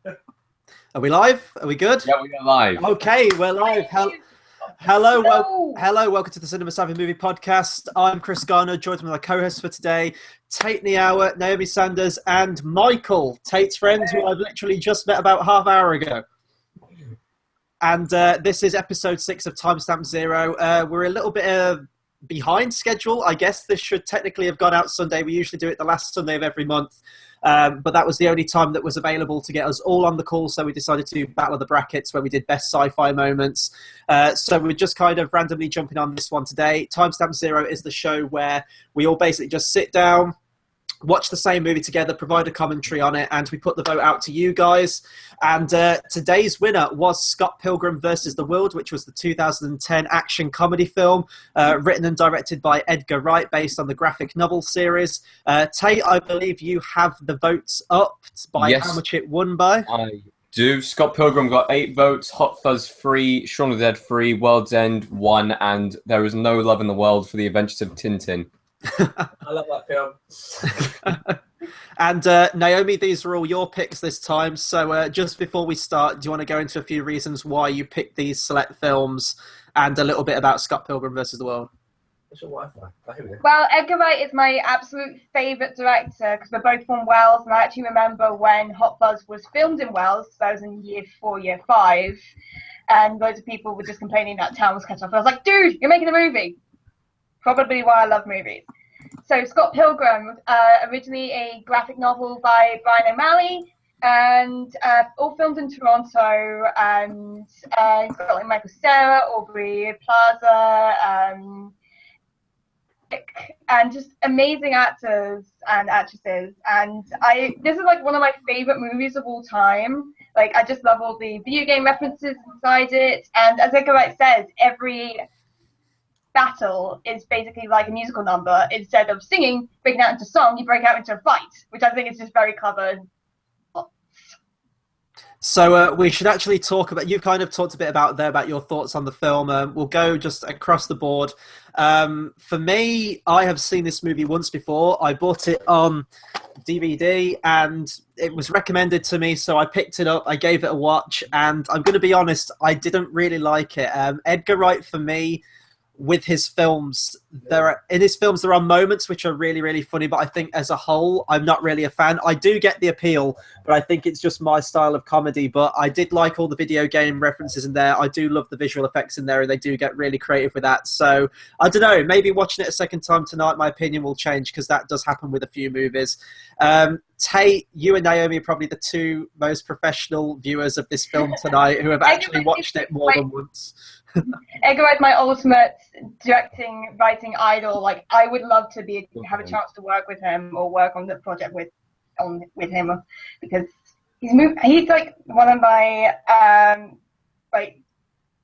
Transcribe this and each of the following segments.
Are we live? Are we good? Yeah, we are live. Okay, we're live. Hello, welcome to the Cinema Savvy Movie Podcast. I'm Chris Garner, joined with my co-host for today, Tate Niawa, Naomi Sanders, and Michael, Tate's friend, who I've literally just met about half hour ago. And this is episode 6 of Timestamp Zero. We're a little bit behind schedule. I guess this should technically have gone out Sunday. We usually do it the last Sunday of every month. But that was the only time that was available to get us all on the call, so we decided to battle of the brackets where we did best sci-fi moments. So we're just kind of randomly jumping on this one today. Timestamp Zero is the show where we all basically just sit down, watch the same movie together, provide a commentary on it, and we put the vote out to you guys. And today's winner was Scott Pilgrim versus the World, which was the 2010 action comedy film written and directed by Edgar Wright, based on the graphic novel series. Tate, I believe you have the votes up by how much it won by. I do. Scott Pilgrim got 8 votes, Hot Fuzz 3, Shaun of the Dead 3, World's End 1, and There Is No Love in the World for the Adventures of Tintin. I love that film. And Naomi, these are all your picks this time. So just before we start, do you want to go into a few reasons why you picked these select films and a little bit about Scott Pilgrim versus the World? What's your Wi-Fi? Oh, here we go. Well, Edgar Wright is my absolute favourite director because we're both from Wales, and I actually remember when Hot Fuzz was filmed in Wales. So I was in year 4, year 5, and loads of people were just complaining that town was cut off. I was like, dude, you're making a movie. Probably why I love movies. So Scott Pilgrim, originally a graphic novel by Brian O'Malley, and all filmed in Toronto. And he's got like Michael Cera, Aubrey Plaza, and just amazing actors and actresses. And this is like one of my favorite movies of all time. Like, I just love all the video game references inside it. And as Edgar Wright says, every battle is basically like a musical number. Instead of singing, breaking out into song, you break out into a fight, which I think is just very clever. So we should actually talk about, you've kind of talked a bit about your thoughts on the film. We'll go just across the board. For me, I have seen this movie once before. I bought it on DVD and it was recommended to me, so I picked it up, I gave it a watch, and I'm going to be honest, I didn't really like it. Edgar Wright, for me, with his films, there are moments which are really, really funny, but I think as a whole, I'm not really a fan. I do get the appeal, but I think it's just my style of comedy. But I did like all the video game references in there. I do love the visual effects in there, and they do get really creative with that. So I don't know, maybe watching it a second time tonight, my opinion will change, because that does happen with a few movies. Tate, you and Naomi are probably the two most professional viewers of this film tonight who have actually watched it more than once. Edgar Wright's my ultimate directing, writing idol. Like, I would love to have a chance to work with him or work on the project with him, because he's like one of my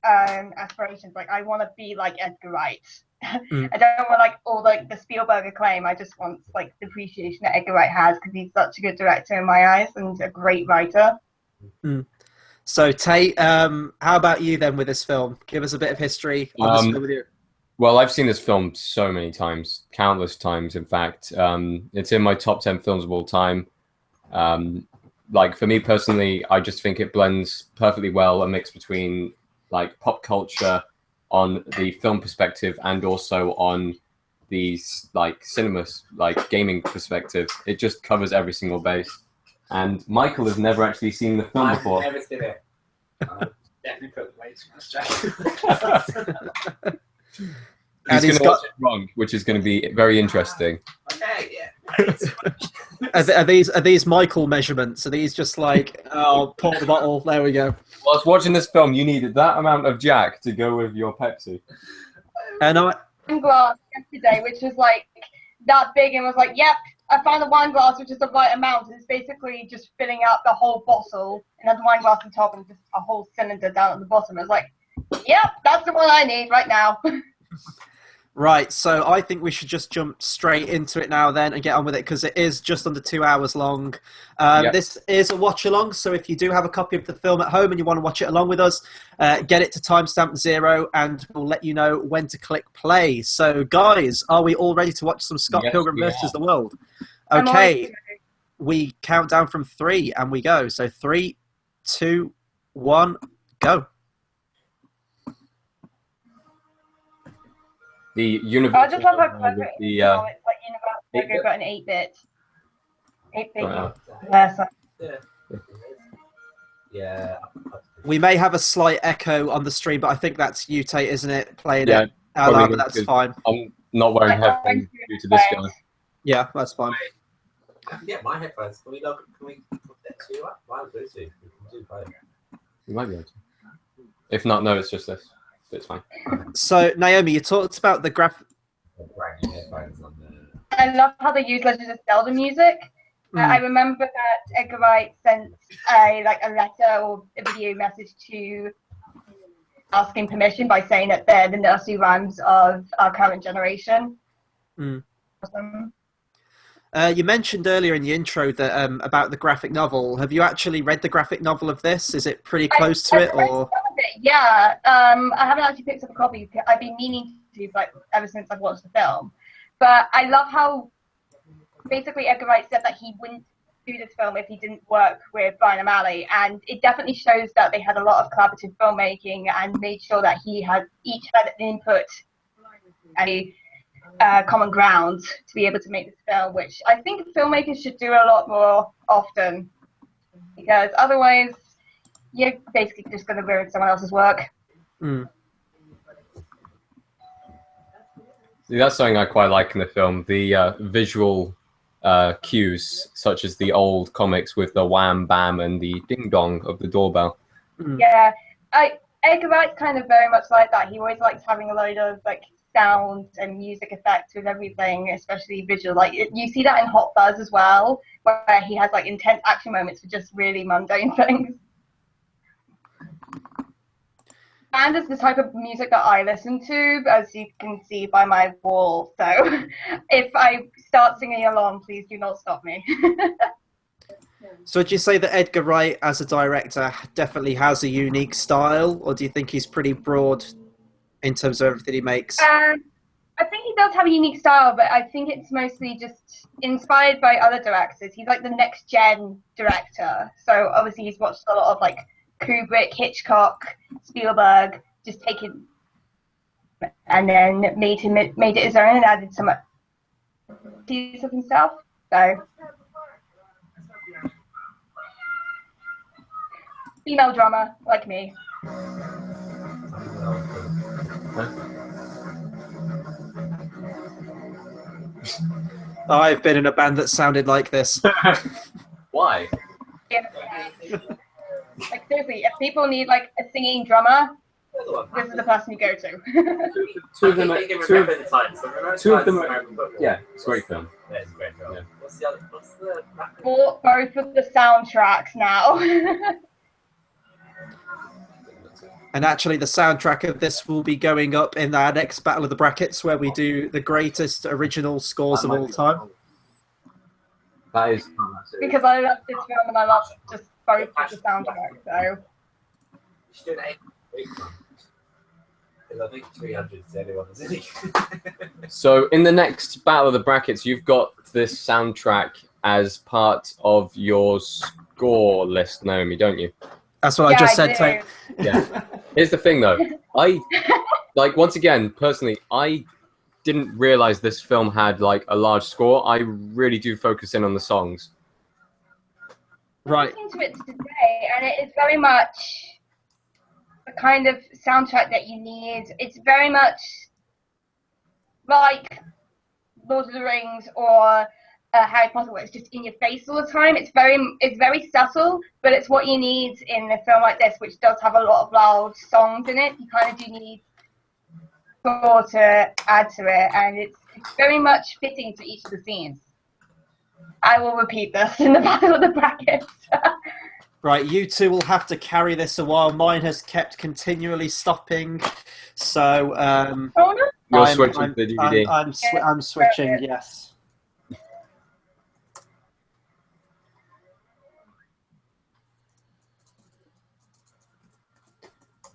aspirations. Like, I want to be like Edgar Wright. I don't want like all like the Spielberg acclaim. I just want like the appreciation that Edgar Wright has, because he's such a good director in my eyes and a great writer. So Tate, how about you then with this film? Give us a bit of history on this film with you. Well, I've seen this film so many times, countless times, in fact. It's in my top 10 films of all time. Like, for me personally, I just think it blends perfectly well, a mix between like pop culture on the film perspective and also on the like cinema, like gaming perspective. It just covers every single base. And Michael has never actually seen the film before. I've never seen it. Definitely put way too much stress. He's going to watch it wrong, which is going to be very interesting. Okay, yeah. Are these Michael measurements? Are these just like, oh, pour the bottle, there we go. Whilst watching this film, you needed that amount of Jack to go with your Pepsi. And Wine glass yesterday, which was like that big, and was like, yep, I found the wine glass, which is the right amount. It's basically just filling out the whole bottle, and then the wine glass on top, and just a whole cylinder down at the bottom. I was like, yep, that's the one I need right now. Right, so I think we should just jump straight into it now then and get on with it, because it is just under 2 hours long. This is a watch-along, so if you do have a copy of the film at home and you want to watch it along with us, get it to Timestamp Zero and we'll let you know when to click play. So, guys, are we all ready to watch some Scott Pilgrim versus the World? Okay, we count down from 3 and we go. So 3, 2, 1, go. The universal. I just love how clever it is. the It's like Universal 8-bit? got an 8-bit. 8-bit Right. universal. Yeah. We may have a slight echo on the stream, but I think that's you, Tate, isn't it? Playing Yeah, it out loud, probably but that's because fine. I'm not wearing headphones due to this guy. Yeah, that's fine. I can get my headphones. Can we put that to you up? Mine Bluetooth. We can do both. You might be able to. If not, no, it's just this. But it's fine. So, Naomi, you talked about the graph. Headphones on the... I love how they use Legend of Zelda music. I remember that Edgar Wright sent a letter or a video message to asking permission by saying that they're the nursery rhymes of our current generation. Awesome. You mentioned earlier in the intro that about the graphic novel. Have you actually read the graphic novel of this? Is it pretty close to it, or? Yeah, I haven't actually picked up a copy. I've been meaning to, ever since I've watched the film. But I love how basically Edgar Wright said that he wouldn't do this film if he didn't work with Brian O'Malley, and it definitely shows that they had a lot of collaborative filmmaking and made sure that each had input and common ground to be able to make this film, which I think filmmakers should do a lot more often, because otherwise you're basically just going to ruin someone else's work. See, that's something I quite like in the film. The visual cues, such as the old comics with the wham bam and the ding dong of the doorbell. Yeah, Edgar Wright's kind of very much like that. He always likes having a load of sound and music effects with everything, especially visual. You see that in Hot Fuzz as well, where he has intense action moments for just really mundane things. And it's the type of music that I listen to, as you can see by my wall. So if I start singing along, please do not stop me. So would you say that Edgar Wright, as a director, definitely has a unique style, or do you think he's pretty broad in terms of everything he makes? I think he does have a unique style, but I think it's mostly just inspired by other directors. He's the next gen director. So obviously he's watched a lot of Kubrick, Hitchcock, Spielberg, just taken and then made it his own and added some pieces of himself. So female drummer like me. I've been in a band that sounded like this. Why? Yeah. Seriously, if people need a singing drummer, this is the person you go to. Two of them are, yeah, it's a great film. Yeah, it's a great film. Yeah. What's the Bought both of the soundtracks now. And actually, the soundtrack of this will be going up in our next Battle of the Brackets, where we do the greatest original scores of all time. That is Because I love this film and I love just both of the soundtracks. So you should do an 8 because I think 300 is anyone, isn't he? So in the next Battle of the Brackets, you've got this soundtrack as part of your score list, Naomi, don't you? That's what I just said, Tate. Yeah. Here's the thing, though. Once again, personally, I didn't realize this film had a large score. I really do focus in on the songs. Right. I'm listening to it today, and it is very much the kind of soundtrack that you need. It's very much like Lord of the Rings or Harry Potter, where it's just in your face all the time. It's very subtle, but it's what you need in a film like this, which does have a lot of loud songs in it. You kind of do need score to add to it, and it's very much fitting to each of the scenes. I will repeat this in the Battle of the Brackets. Right, you two will have to carry this a while. Mine has kept continually stopping, so Oh no! You're switching to the DVD. I'm switching. Yes.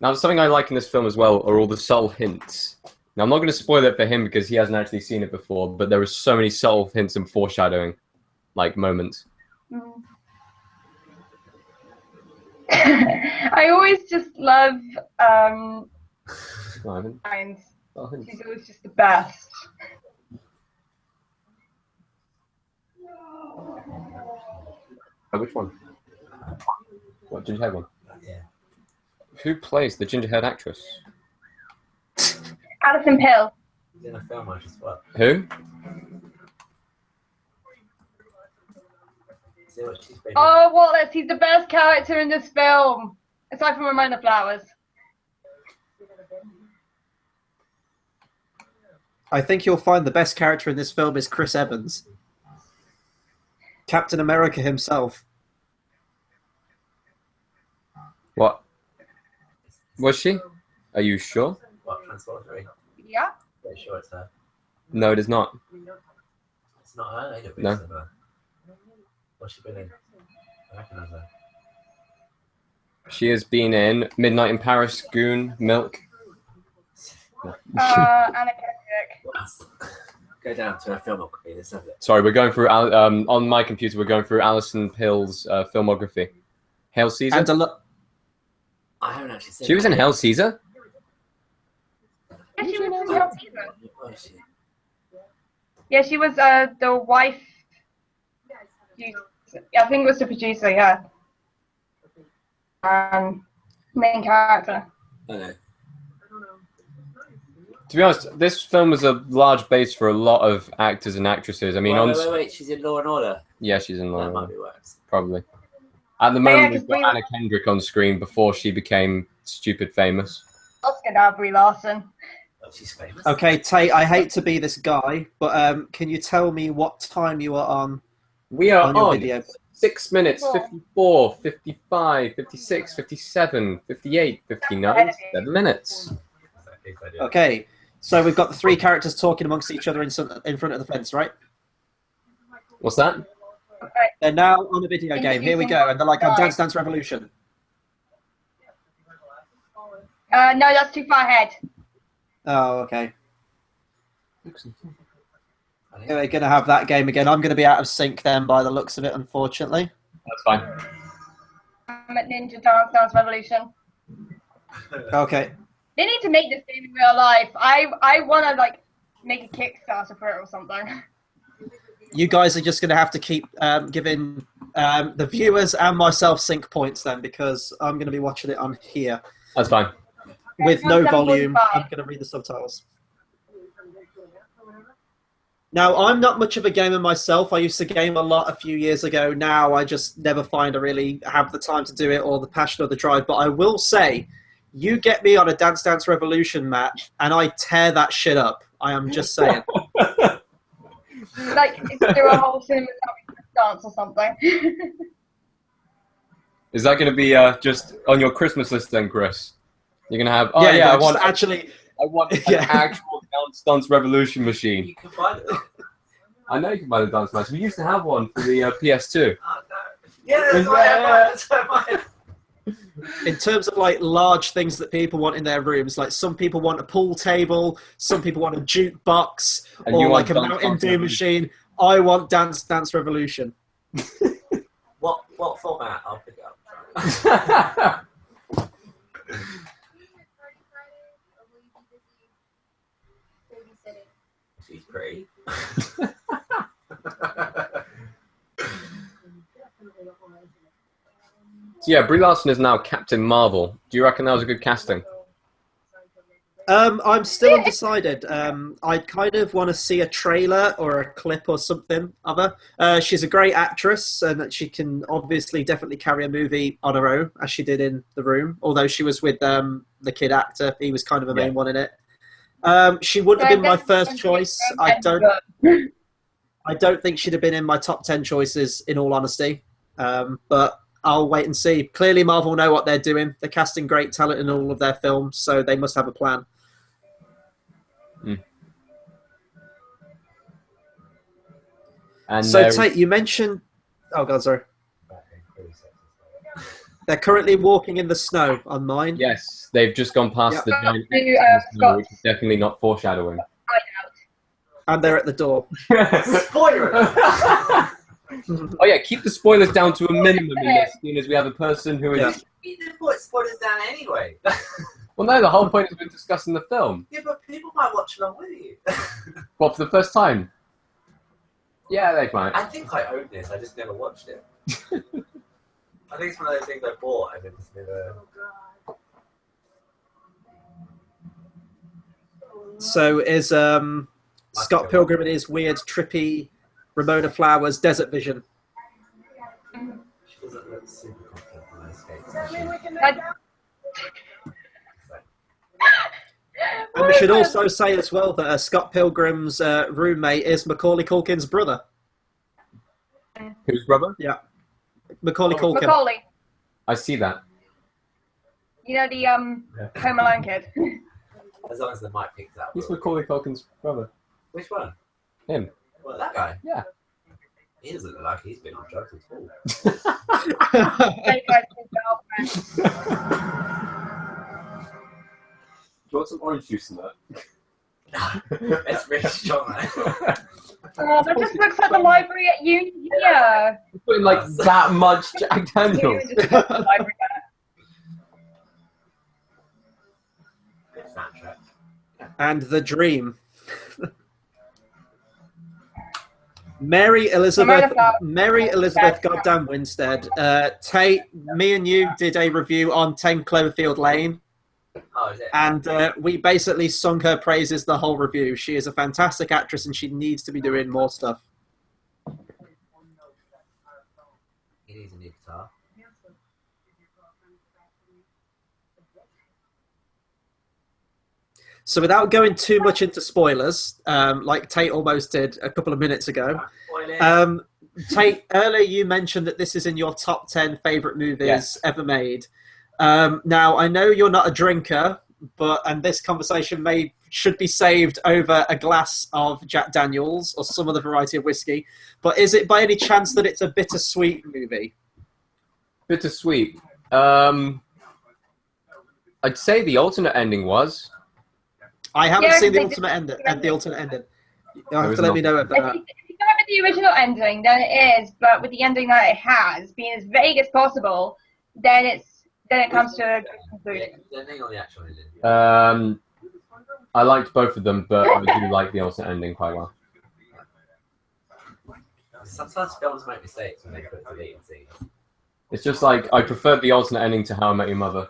Now, something I like in this film as well are all the subtle hints. Now, I'm not going to spoil it for him because he hasn't actually seen it before, but there are so many subtle hints and foreshadowing, moments. I always just love Simon. Ryan's. Oh, She's always just the best. which one? What, gingerhead one? Yeah. Who plays the gingerhead actress? Alison Pill. He's in a film I just watched. Who? See what she's been Oh, Wallace, he's the best character in this film. Aside from Ramona Flowers. I think you'll find the best character in this film is Chris Evans. Captain America himself. What? Was she? Are you sure? What, Transport 3? Yeah. Pretty sure it's her. No, it is not. It's not her, I don't No. think so. What's she been in? I recognise her. She has been in Midnight in Paris, Goon, Milk. Anna Kendrick. Go down to her filmography, let's have it. Sorry, we're going through on my computer. We're going through Alison Pill's filmography. Hail Caesar. And a lot. I haven't actually seen She was in Hail Caesar. Yeah, she was in Hail Caesar. Where is she? Yeah, she was the wife. I think it was the producer, yeah. Main character. I know. To be honest, this film was a large base for a lot of actors and actresses. I mean, Wait, she's in Law and Order. yeah, she's in That might Law, be worse. probably. At the yeah, moment, 'cause we've got we- Anna Kendrick on screen before she became stupid famous. Oscar now, Brie Larson. Oh, she's famous. Okay, Tate, I hate to be this guy, but can you tell me what time you are on We are your on video? 6 minutes, Cool. 54, 55, 56, 57, 58, 59, 7 minutes. Okay, so we've got the three characters talking amongst each other in front of the fence, right? What's that? Okay. They're now on a video game. Here we go, and they're like on Dance Dance Revolution. No, that's too far ahead. Oh, okay. We're going to have that game again. I'm going to be out of sync then by the looks of it, unfortunately. That's fine. I'm at Ninja Dance Revolution. Okay. They need to make this game in real life. I want to like make a Kickstarter for it or something. You guys are just going to have to keep giving the viewers and myself sync points then, because I'm going to be watching it on here That's fine. with no Everyone's volume. 7.5. I'm going to read the subtitles. Now, I'm not much of a gamer myself. I used to game a lot a few years ago. Now, I just never find I really have the time to do it or the passion or the drive. But I will say, you get me on a Dance Dance Revolution match, and I tear that shit up. I am just saying. Like, do a whole cinematography dance or something. Is that going to be just on your Christmas list then, Chris? You're going to have, oh yeah, I just want actually. I want an Yeah. actual Dance Dance Revolution machine. You can buy them. I know you can buy the Dance Dance. We used to have one for the PS2. Oh, no. Yeah, that's why I buy it. That's why I buy it. In terms of like large things that people want in their rooms, like some people want a pool table, some people want a jukebox, And or you want like a Dance Mountain Dance Dew Revolution. machine. I want Dance Dance Revolution. What format? I'll pick it up. She's pretty. So yeah, Brie Larson is now Captain Marvel. Do you reckon that was a good casting? I'm still undecided. I kind of want to see a trailer or a clip or something of her. She's a great actress, and that she can obviously definitely carry a movie on her own, as she did in The Room. Although she was with the kid actor, he was kind of a main one in it. She wouldn't have been my first choice. I don't think she'd have been in my top 10 choices, in all honesty. But I'll wait and see. Clearly, Marvel know what they're doing. They're casting great talent in all of their films, so they must have a plan. And So, Tate, you mentioned... Oh, God, sorry. They're currently walking in the snow on mine. yes, they've just gone past Yep. the giant To, X in the snow, Scott. which is definitely not foreshadowing. And they're at the door. Spoiler! Oh yeah, keep the spoilers down to a minimum in this, seeing as we have a person who is. Yeah. You didn't put spoilers down anyway. Well, no, the whole point has been discussing the film. Yeah, but people might watch along with you. Well, for the first time. Yeah, they might. I think I own this. I just never watched it. I think it's one of those things I bought and then just never. So is Scott Pilgrim and his weird, trippy Ramona Flowers desert vision. She doesn't look super confident when I skate, does she? And we should also say as well that Scott Pilgrim's roommate is Macaulay Culkin's brother. Whose brother? Yeah. Macaulay Culkin. Macaulay. I see that. You know the Home Alone kid. As long as the mic picks up. He's Macaulay Culkin's brother. Which one? Him. Well, that guy. Yeah. He doesn't look like he's been on drugs at all. They tried to his girlfriend. Do you want some orange juice in that? It's really strong, man. Oh, that just looks like the library at uni here. You're putting like that much Jack Daniels. Just looks like the library Good soundtrack. And The Dream. Mary Elizabeth goddamn Winstead. Tate, me and you did a review on 10 Cloverfield Lane. Oh, is it? And we basically sung her praises the whole review. She is a fantastic actress and she needs to be doing more stuff. He needs a new guitar. So without going too much into spoilers, like Tate almost did a couple of minutes ago, Tate, earlier you mentioned that this is in your top 10 favourite movies ever made. Now, I know you're not a drinker, and this conversation should be saved over a glass of Jack Daniels or some other variety of whiskey, but is it by any chance that it's a bittersweet movie? Bittersweet. I'd say the alternate ending was. I haven't seen the alternate ending. You'll have to let me know about that. If you go with the original ending, then it is. But with the ending that it has, being as vague as possible, then it comes to a conclusion. The ending or the actual ending? I liked both of them, but I do like the alternate ending quite well. Sometimes films make mistakes when they put deleted scenes. It's just like I preferred the alternate ending to How I Met Your Mother.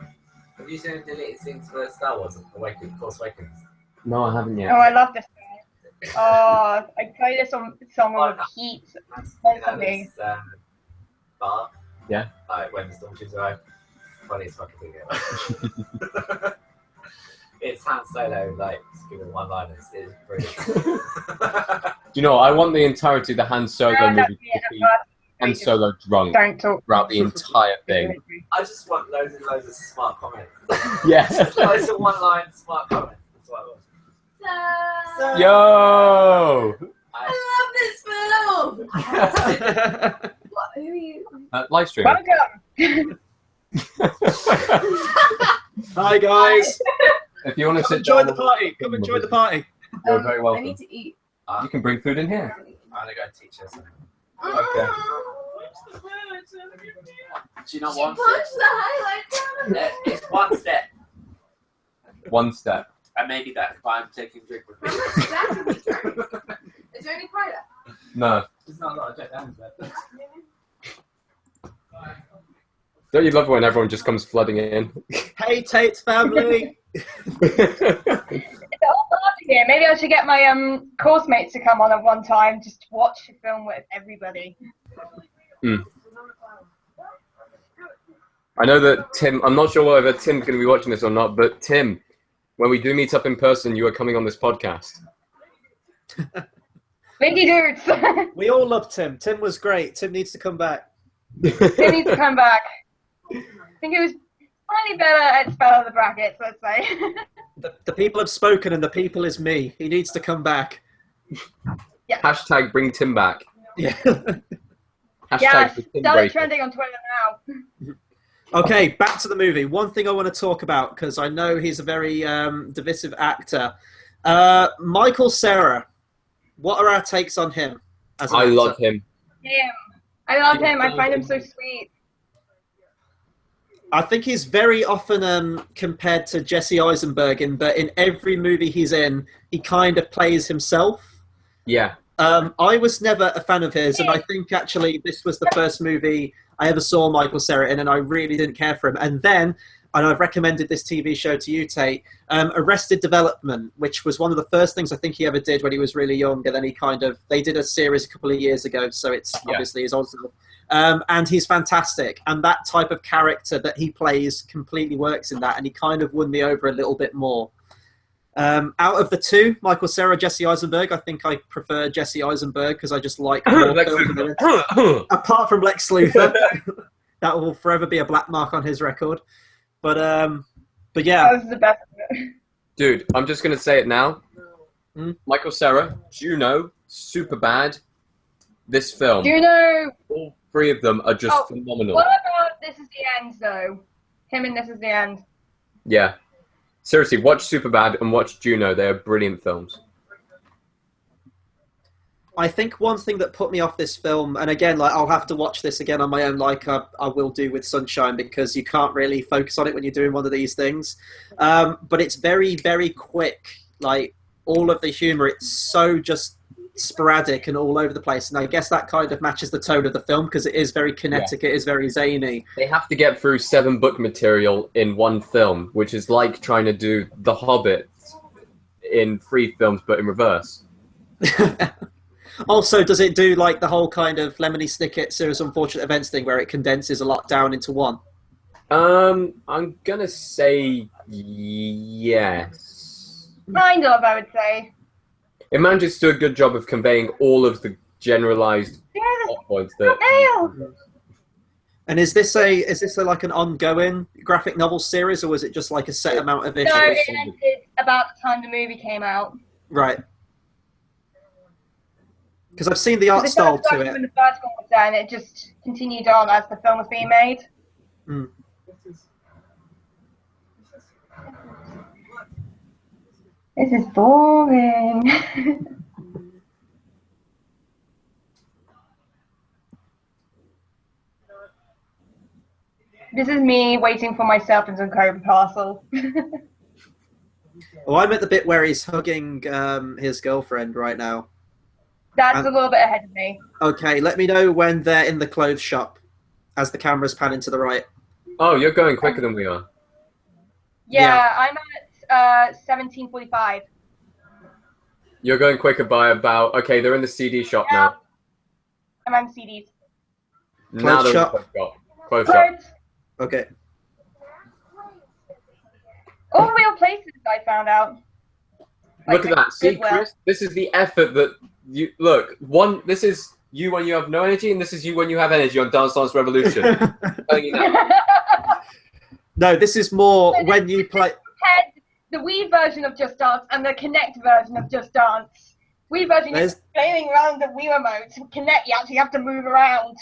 Have you seen deleted scenes for Star Wars Force Awakens? No, I haven't yet. Oh, I love this song. Oh, I play this song on repeat. Constantly. Bar. Yeah. Like when the stormtroopers arrive. Funniest fucking thing ever. It's Han Solo, like, giving one-liners. It's brilliant. Do you know what? I want the entirety of the Han Solo movie to be Han Solo drunk throughout the entire thing. I just want loads and loads of smart comments. Yeah. Just loads of one-line smart comments. That's what I want. Yo! I love this film! What, who are you? Live streaming. Welcome! Hi, guys. If you want to sit Join down, the party. Come and join the party. You're very welcome. I need to eat. You can bring food in here. I'm gonna go teach her something. Okay. Do you not She want punched the highlight down. It's one step. One step. And maybe that if I'm taking a drink with me. That could be true. Is there any cider? No. There's not a lot of Jack Daniels there. Don't you love it when everyone just comes flooding in? Hey, Tate's family. It's all party here. Maybe I should get my course mates to come on at one time just to watch the film with everybody. I know that Tim, I'm not sure whether Tim's going to be watching this or not, but Tim, when we do meet up in person, you are coming on this podcast. Winky dudes! We all love Tim. Tim was great. Tim needs to come back. They need to come back. I think it was slightly better at Spell of the Brackets, let's say. The people have spoken and the people is me. He needs to come back. Yeah. Hashtag bring Tim back. Yeah. Hashtag Yes, the Tim start breaker. trending on Twitter now. Okay, back to the movie. One thing I want to talk about, because I know he's a very divisive actor. Michael Cera. What are our takes on him? As an I actor? love him. Him. I love him. I find him so sweet. I think he's very often compared to Jesse Eisenberg in that in every movie he's in, he kind of plays himself. Yeah. I was never a fan of his, and I think actually this was the first movie I ever saw Michael Cera in, and I really didn't care for him. And then, and I've recommended this TV show to you, Tate, Arrested Development, which was one of the first things I think he ever did when he was really young, and then they did a series a couple of years ago, so it's obviously his old stuff. And he's fantastic, and that type of character that he plays completely works in that, and he kind of won me over a little bit more. Out of the two, Michael Cera, Jesse Eisenberg, I think I prefer Jesse Eisenberg because I just like more films apart from Lex Luthor. That will forever be a black mark on his record. But yeah. That was the best. Dude, I'm just going to say it now. Michael Cera, Juno, Superbad, this film. Juno! All three of them are just phenomenal. What about This Is the End, though? Him and This Is the End. Yeah. Seriously, watch Superbad and watch Juno. They are brilliant films. I think one thing that put me off this film, and again, like I'll have to watch this again on my own, like I will do with Sunshine, because you can't really focus on it when you're doing one of these things. But it's very, very quick. Like all of the humor, it's so just sporadic and all over the place. And I guess that kind of matches the tone of the film because it is very kinetic. It is very zany. They have to get through 7 book material in one film, which is like trying to do The Hobbit in 3 films, but in reverse. Also, does it do like the whole kind of Lemony Snicket Serious Unfortunate Events thing where it condenses a lot down into one? I'm gonna say yes. Kind of, I would say. It manages to do a good job of conveying all of the generalized plot points that. And is this like an ongoing graphic novel series, or was it just like a set amount of issues? No, it ended about the time the movie came out. Right. Because I've seen the art style to it. When the first one was done, it just continued on as the film was being made. This is boring. This is me waiting for my self-encoded parcel. Oh, I'm at the bit where he's hugging his girlfriend right now. That's a little bit ahead of me. Okay, let me know when they're in the clothes shop as the camera's panning to the right. Oh, you're going quicker than we are. Yeah. I'm at 17:45. You're going quicker by about... Okay, they're in the CD shop now. I'm on CDs. Now they're shop. in the clothes shop. Okay. All real places, I found out. Look at that. See, Chris? This is the effort that you... Look, this is you when you have no energy, and this is you when you have energy on Dance Dance Revolution. I'm telling you now. No, this is more when you play... The Wii version of Just Dance and the Kinect version of Just Dance. Wii version is playing around the Wii remote. Kinect, you actually have to move around.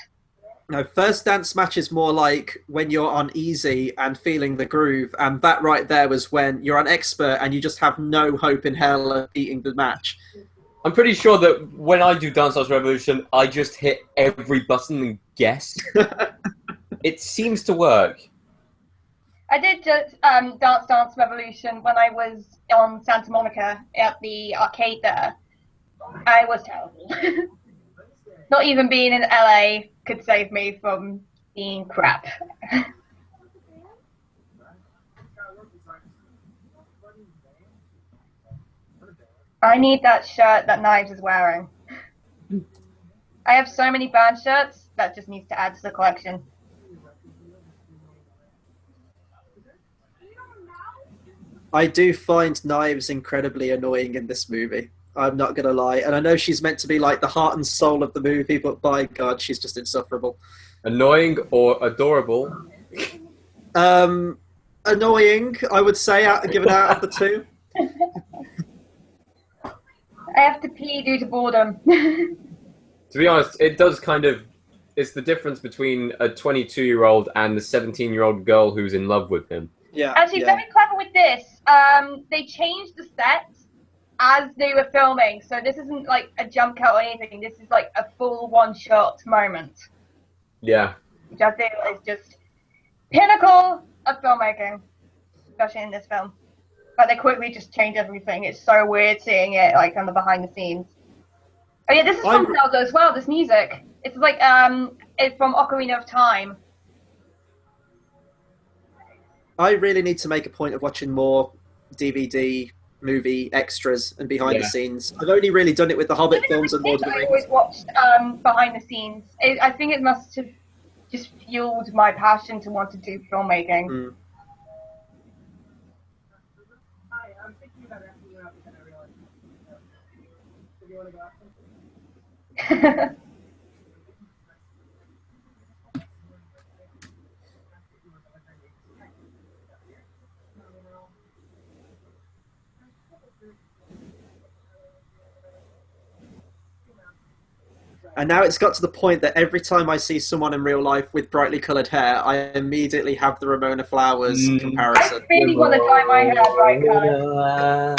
No, First Dance Match is more like when you're on easy and feeling the groove, and that right there was when you're an expert and you just have no hope in hell of beating the match. I'm pretty sure that when I do Dance Dance Revolution, I just hit every button and guess. It seems to work. I did just Dance Dance Revolution when I was on Santa Monica at the arcade there. I was terrible. Not even being in LA could save me from being crap. I need that shirt that Knives is wearing. I have so many band shirts that just needs to add to the collection. I do find Knives incredibly annoying in this movie. I'm not going to lie. And I know she's meant to be like the heart and soul of the movie, but by God, she's just insufferable. Annoying or adorable? Annoying, I would say, given out of the two. I have to pee due to boredom. To be honest, it does kind of... It's the difference between a 22-year-old and the 17-year-old girl who's in love with him. Yeah. Actually, very clever with this. They changed the set as they were filming, so this isn't like a jump cut or anything. This is like a full one-shot moment. Yeah. which I feel is just pinnacle of filmmaking, especially in this film. But they quickly just change everything. It's so weird seeing it like on the behind the scenes. Oh yeah, this is from Zelda as well. This music, it's like it's from Ocarina of Time. I really need to make a point of watching more DVD movie extras and behind the scenes. I've only really done it with the Hobbit films and Lord of the Rings. I always watched behind the scenes. I think it must have just fueled my passion to want to do filmmaking. Mm. Hi, I'm thinking about asking you out because I realized. Do you want to go out? And now it's got to the point that every time I see someone in real life with brightly coloured hair, I immediately have the Ramona Flowers comparison. I really want to dye my hair bright colour.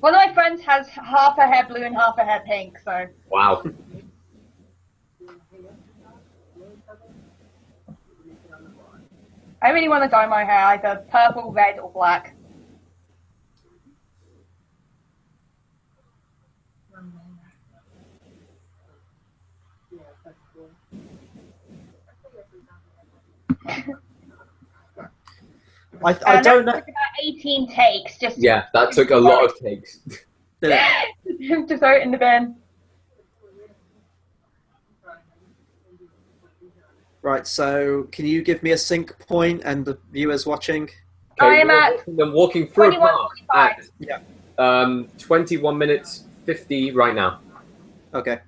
One of my friends has half her hair blue and half her hair pink, so... Wow. I really want to dye my hair either purple, red, or black. I don't know. That took about 18 takes. Just that took a lot of takes. to throw it in the bin. Right, so can you give me a sync point and the viewers watching? I am at I'm walking through 21:45. at 21 minutes 50 right now. Okay.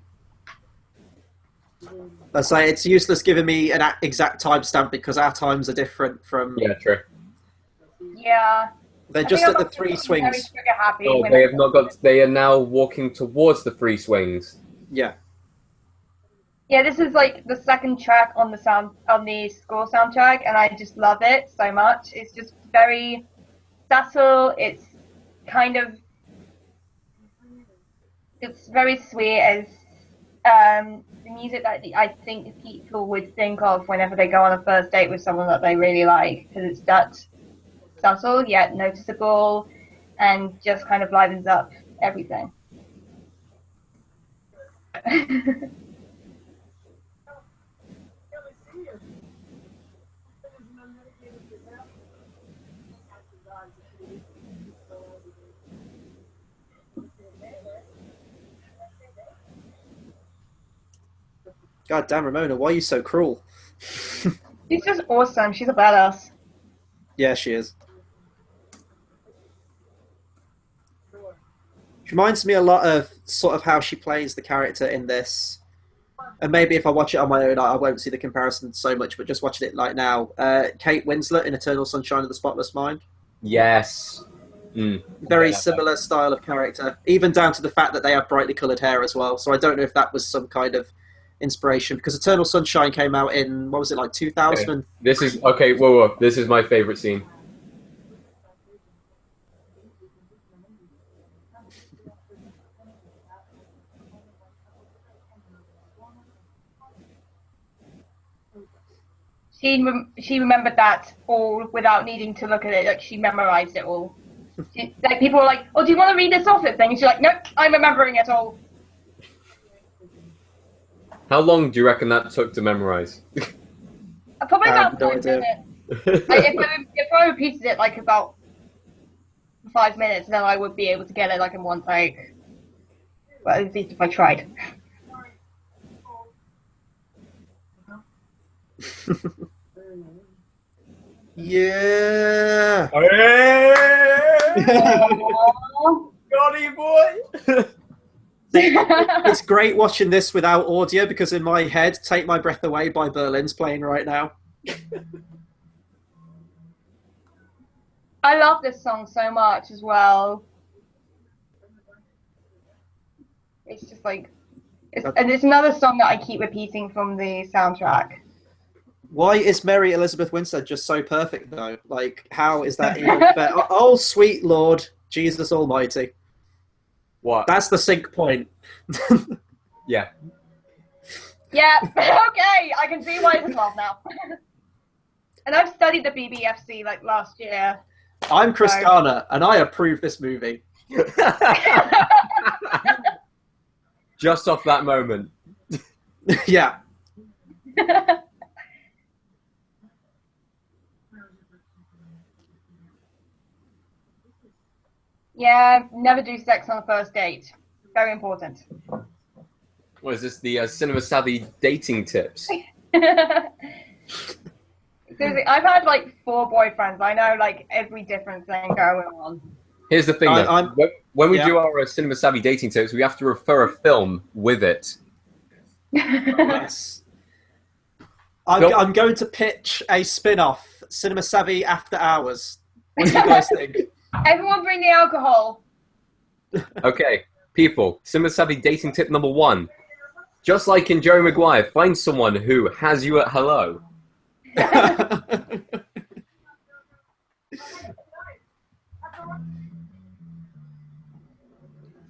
I say it's useless giving me an exact timestamp because our times are different from. Yeah, true. Yeah. They're just at the three swings. Oh, they have not got. They are now walking towards the three swings. Yeah. Yeah, this is like the second track on the score soundtrack, and I just love it so much. It's just very subtle. It's kind of very sweet as the music that I think people would think of whenever they go on a first date with someone that they really like, because it's that subtle yet noticeable, and just kind of livens up everything. God damn, Ramona, why are you so cruel? She's just awesome. She's a badass. Yeah, she is. She reminds me a lot of sort of how she plays the character in this. And maybe if I watch it on my own, I won't see the comparison so much, but just watching it like now. Kate Winslet in Eternal Sunshine of the Spotless Mind. Yes. Very similar style of character, even down to the fact that they have brightly coloured hair as well. So I don't know if that was some kind of inspiration, because Eternal Sunshine came out in, what was it, like 2000? Okay. This is, okay, whoa. This is my favourite scene. She remembered that all without needing to look at it. Like, she memorized it all. Like, people were like, "Oh, do you want to read this off it thing?" And she's like, "Nope, I'm remembering it all." How long do you reckon that took to memorize? Probably about 5 minutes. Like, if I repeated it like about 5 minutes, then I would be able to get it like in one take. But at least if I tried. Yeah. Gotti boy. It's great watching this without audio, because in my head, Take My Breath Away by Berlin's playing right now. I love this song so much as well. It's just like, and it's another song that I keep repeating from the soundtrack. Why is Mary Elizabeth Winstead just so perfect, though? Like, how is that even fair? Oh, sweet Lord, Jesus Almighty. What? That's the sync point. Yeah. Yeah, okay, I can see why it's a 12 now. And I've studied the BBFC like last year. I'm Chris So- Garner, and I approve this movie. Just off that moment. Yeah. Yeah, never do sex on a first date. Very important. What is this? The cinema savvy dating tips? Seriously, I've had like 4 boyfriends. I know like every different thing going on. Here's the thing, I'm- though. When we yeah. do our cinema savvy dating tips, we have to refer a film with it. Yes. Nope. I'm going to pitch a spin-off, Cinema Savvy After Hours. What do you guys think? Everyone bring the alcohol. Okay, people, cinema savvy dating tip number 1. Just like in Jerry Maguire, find someone who has you at hello.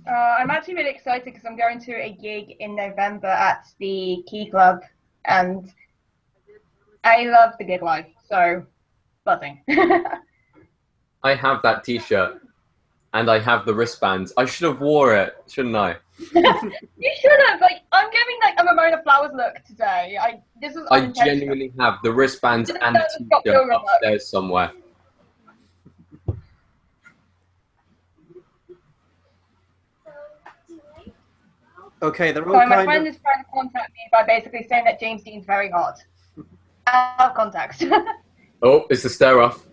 I'm actually really excited because I'm going to a gig in November at the Key Club, and I love the gig life, so buzzing. I have that t-shirt, and I have the wristbands. I should have wore it, shouldn't I? You should have. Like, I'm giving like a Ramona Flowers look today. This is I unintentional. genuinely have the wristbands Didn't and the know it's got t-shirt Pilgrim look. upstairs somewhere. Okay, they're all So my kind friend of... is trying to contact me by basically saying that James Dean's very hot. Out of context. Oh, it's the stare off.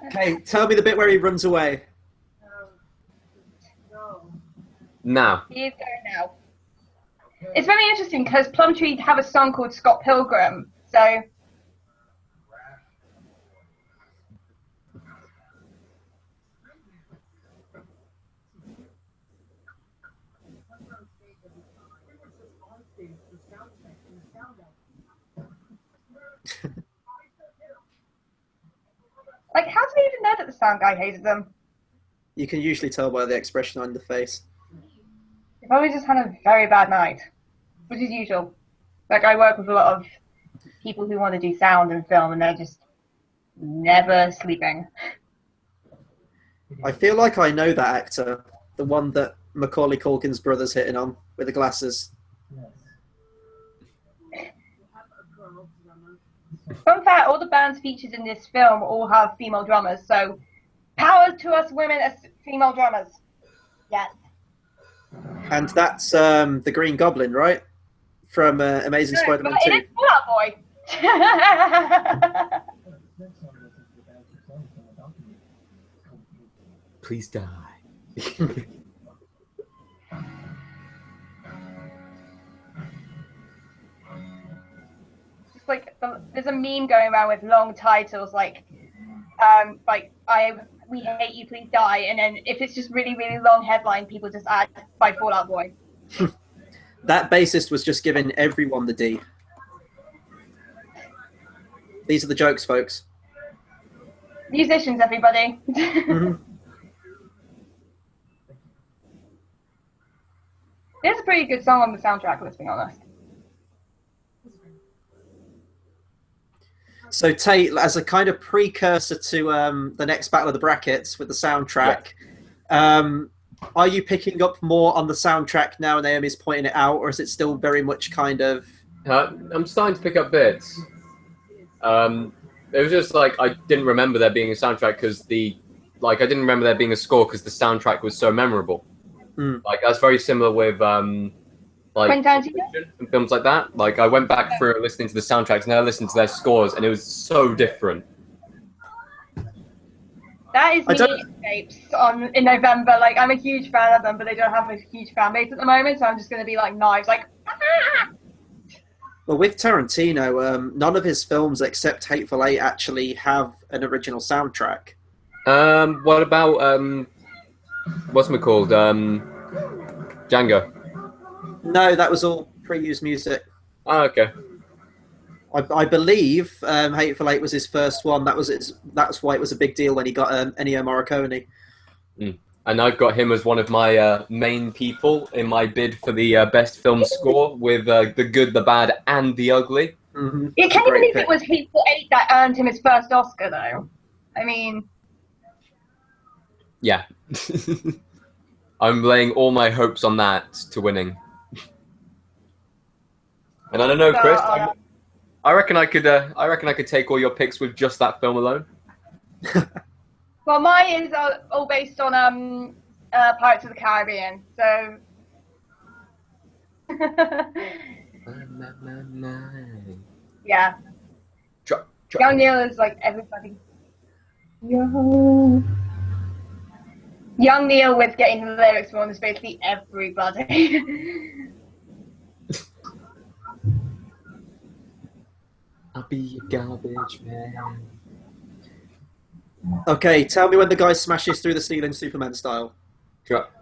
Okay, tell me the bit where he runs away. Now, He is going now. It's very interesting because Plumtree have a song called Scott Pilgrim. So like, how do they even know that the sound guy hated them? You can usually tell by the expression on the face. They probably just had a very bad night, which is usual. Like, I work with a lot of people who want to do sound and film, and they're just never sleeping. I feel like I know that actor, the one that Macaulay Culkin's brother's hitting on with the glasses. Fun fact, all the bands featured in this film all have female drummers, so power to us women as female drummers. Yes. And that's the Green Goblin, right? From Amazing No, Spider-Man but 2. it is Fall Out Boy. please die. It's like there's a meme going around with long titles like we hate you, please die, and then if it's just really really long headline, people just add by Fall Out Boy. That bassist was just giving everyone the D. These are the jokes, folks. Musicians, everybody. Mhm. There's a pretty good song on the soundtrack, let's be honest. So Tate, as a kind of precursor to the next Battle of the Brackets with the soundtrack, are you picking up more on the soundtrack now and Naomi's pointing it out, or is it still very much kind of... I'm starting to pick up bits. It was just like I didn't remember there being a soundtrack because I didn't remember there being a score because the soundtrack was so memorable. Mm. Like that's very similar with Quentin Tarantino? and films like that. Like I went back through listening to the soundtracks and I listened to their scores and it was so different. That is I me don't- Escapes in November. Like, I'm a huge fan of them, but they don't have a huge fan base at the moment, so I'm just going to be like Knives, like, ah! Well, with Tarantino, none of his films except Hateful Eight actually have an original soundtrack. What about what's it called? Django. No, that was all pre-used music. Oh, okay. I believe Hateful Eight was his first one. That's why it was a big deal when he got Ennio Morricone. And I've got him as one of my main people in my bid for the best film score with The Good, the Bad, and the Ugly. Mm-hmm. Yeah, can you believe it was Hateful Eight that earned him his first Oscar, though? I mean... Yeah. I'm laying all my hopes on that to winning. And I don't know, Chris. I reckon I could take all your picks with just that film alone. Well, mine is all based on Pirates of the Caribbean, so... yeah. Young Neil is like everybody. Young Neil with getting the lyrics wrong is basically everybody. I'll be a garbage man. Okay, tell me when the guy smashes through the ceiling Superman style.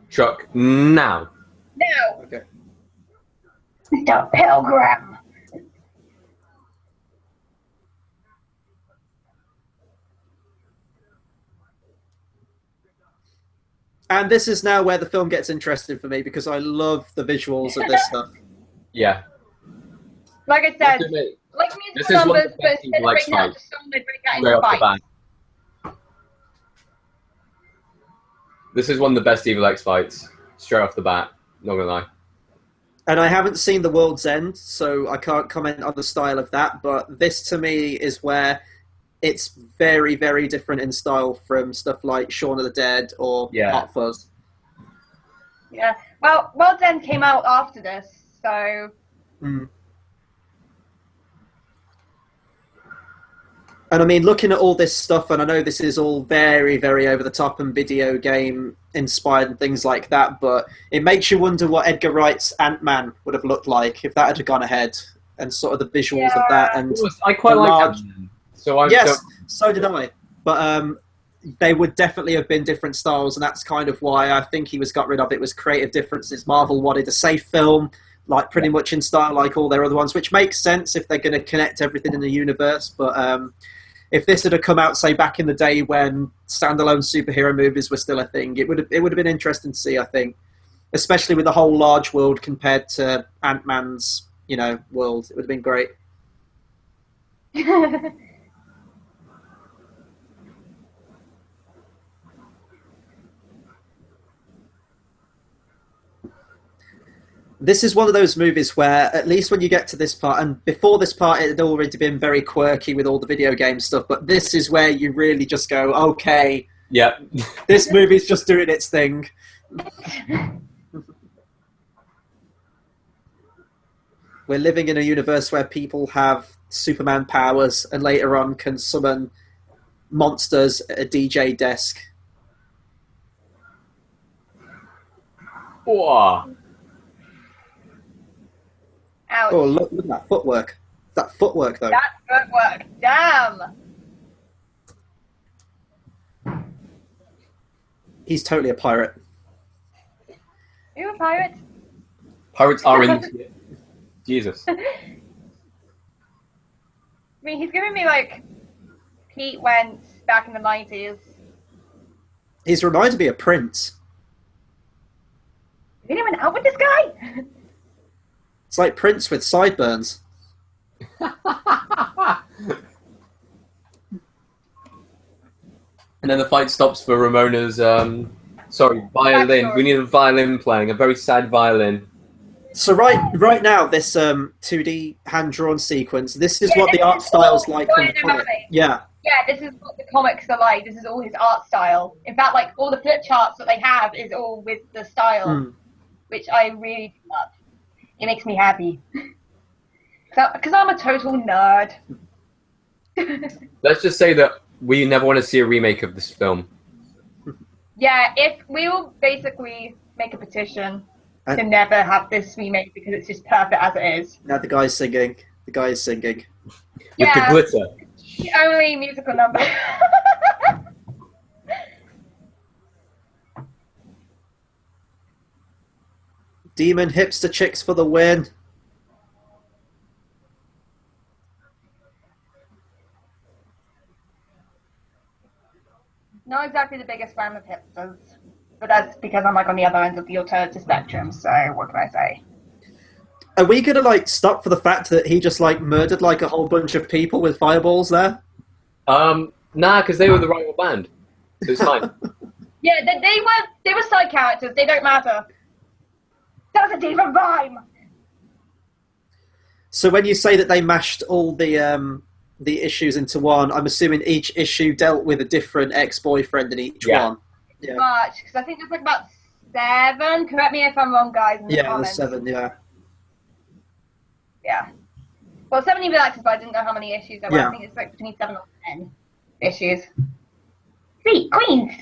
Chuck, now. Now. Okay. Mr. Pilgrim. And this is now where the film gets interesting for me because I love the visuals of this stuff. Yeah. Like I said, like musical numbers, but instead of breaking out the song, they break out into fights. This is one of the best Evil X fights, straight off the bat, not gonna lie. And I haven't seen The World's End, so I can't comment on the style of that, but this to me is where it's very, very different in style from stuff like Shaun of the Dead or Hot Fuzz. Yeah, well, World's End came out after this, so... And I mean, looking at all this stuff, and I know this is all very, very over the top and video game inspired and things like that, but it makes you wonder what Edgar Wright's Ant-Man would have looked like if that had gone ahead, and sort of the visuals of that. And I quite like Ant-Man. So did I. But they would definitely have been different styles, and that's kind of why I think he got rid of it, was creative differences. Marvel wanted a safe film, like pretty much in style like all their other ones, which makes sense if they're going to connect everything in the universe, but... if this had come out, say, back in the day when standalone superhero movies were still a thing, it would have been interesting to see, I think. Especially with the whole large world compared to Ant-Man's, world. It would have been great. This is one of those movies where, at least when you get to this part, and before this part it had already been very quirky with all the video game stuff, but this is where you really just go, okay, this movie's just doing its thing. We're living in a universe where people have Superman powers and later on can summon monsters at a DJ desk. Whoa. Ouch. Oh, look at that footwork. That footwork, though. That footwork. Damn. He's totally a pirate. Are you a pirate? Pirates are in it. Jesus. I mean, he's giving me, like, Pete Wentz back in the 90s. He's reminded me of Prince. Have you been out with this guy? It's like Prince with sideburns. And then the fight stops for Ramona's, violin. Backstory. We need a violin playing, a very sad violin. So right now, this 2D hand-drawn sequence, this is what the art style's like from the comic. Yeah. Yeah, this is what the comics are like. This is all his art style. In fact, like, all the flip charts that they have is all with the style, which I really love. It makes me happy. Because I'm a total nerd. Let's just say that we never want to see a remake of this film. Yeah, if we will basically make a petition to never have this remake because it's just perfect as it is. Now the guy's singing. The guy is singing. With the glitter. The only musical number. Demon hipster chicks for the win. Not exactly the biggest fan of hipsters. But that's because I'm like on the other end of the alternative spectrum. So what can I say? Are we gonna like stop for the fact that he just like murdered like a whole bunch of people with fireballs there? Nah, because they were the rival band, so it's fine. Yeah, they were side characters. They don't matter. Doesn't even rhyme. So when you say that they mashed all the issues into one, I'm assuming each issue dealt with a different ex-boyfriend in each one. Yeah. Much, because I think there's like about 7. Correct me if I'm wrong, guys. In the Yeah, comments. there's 7. Yeah. Yeah. Well, 7 even actors, but I didn't know how many issues there were. Yeah. I think it's like between 7 or 10 issues. See, Queens.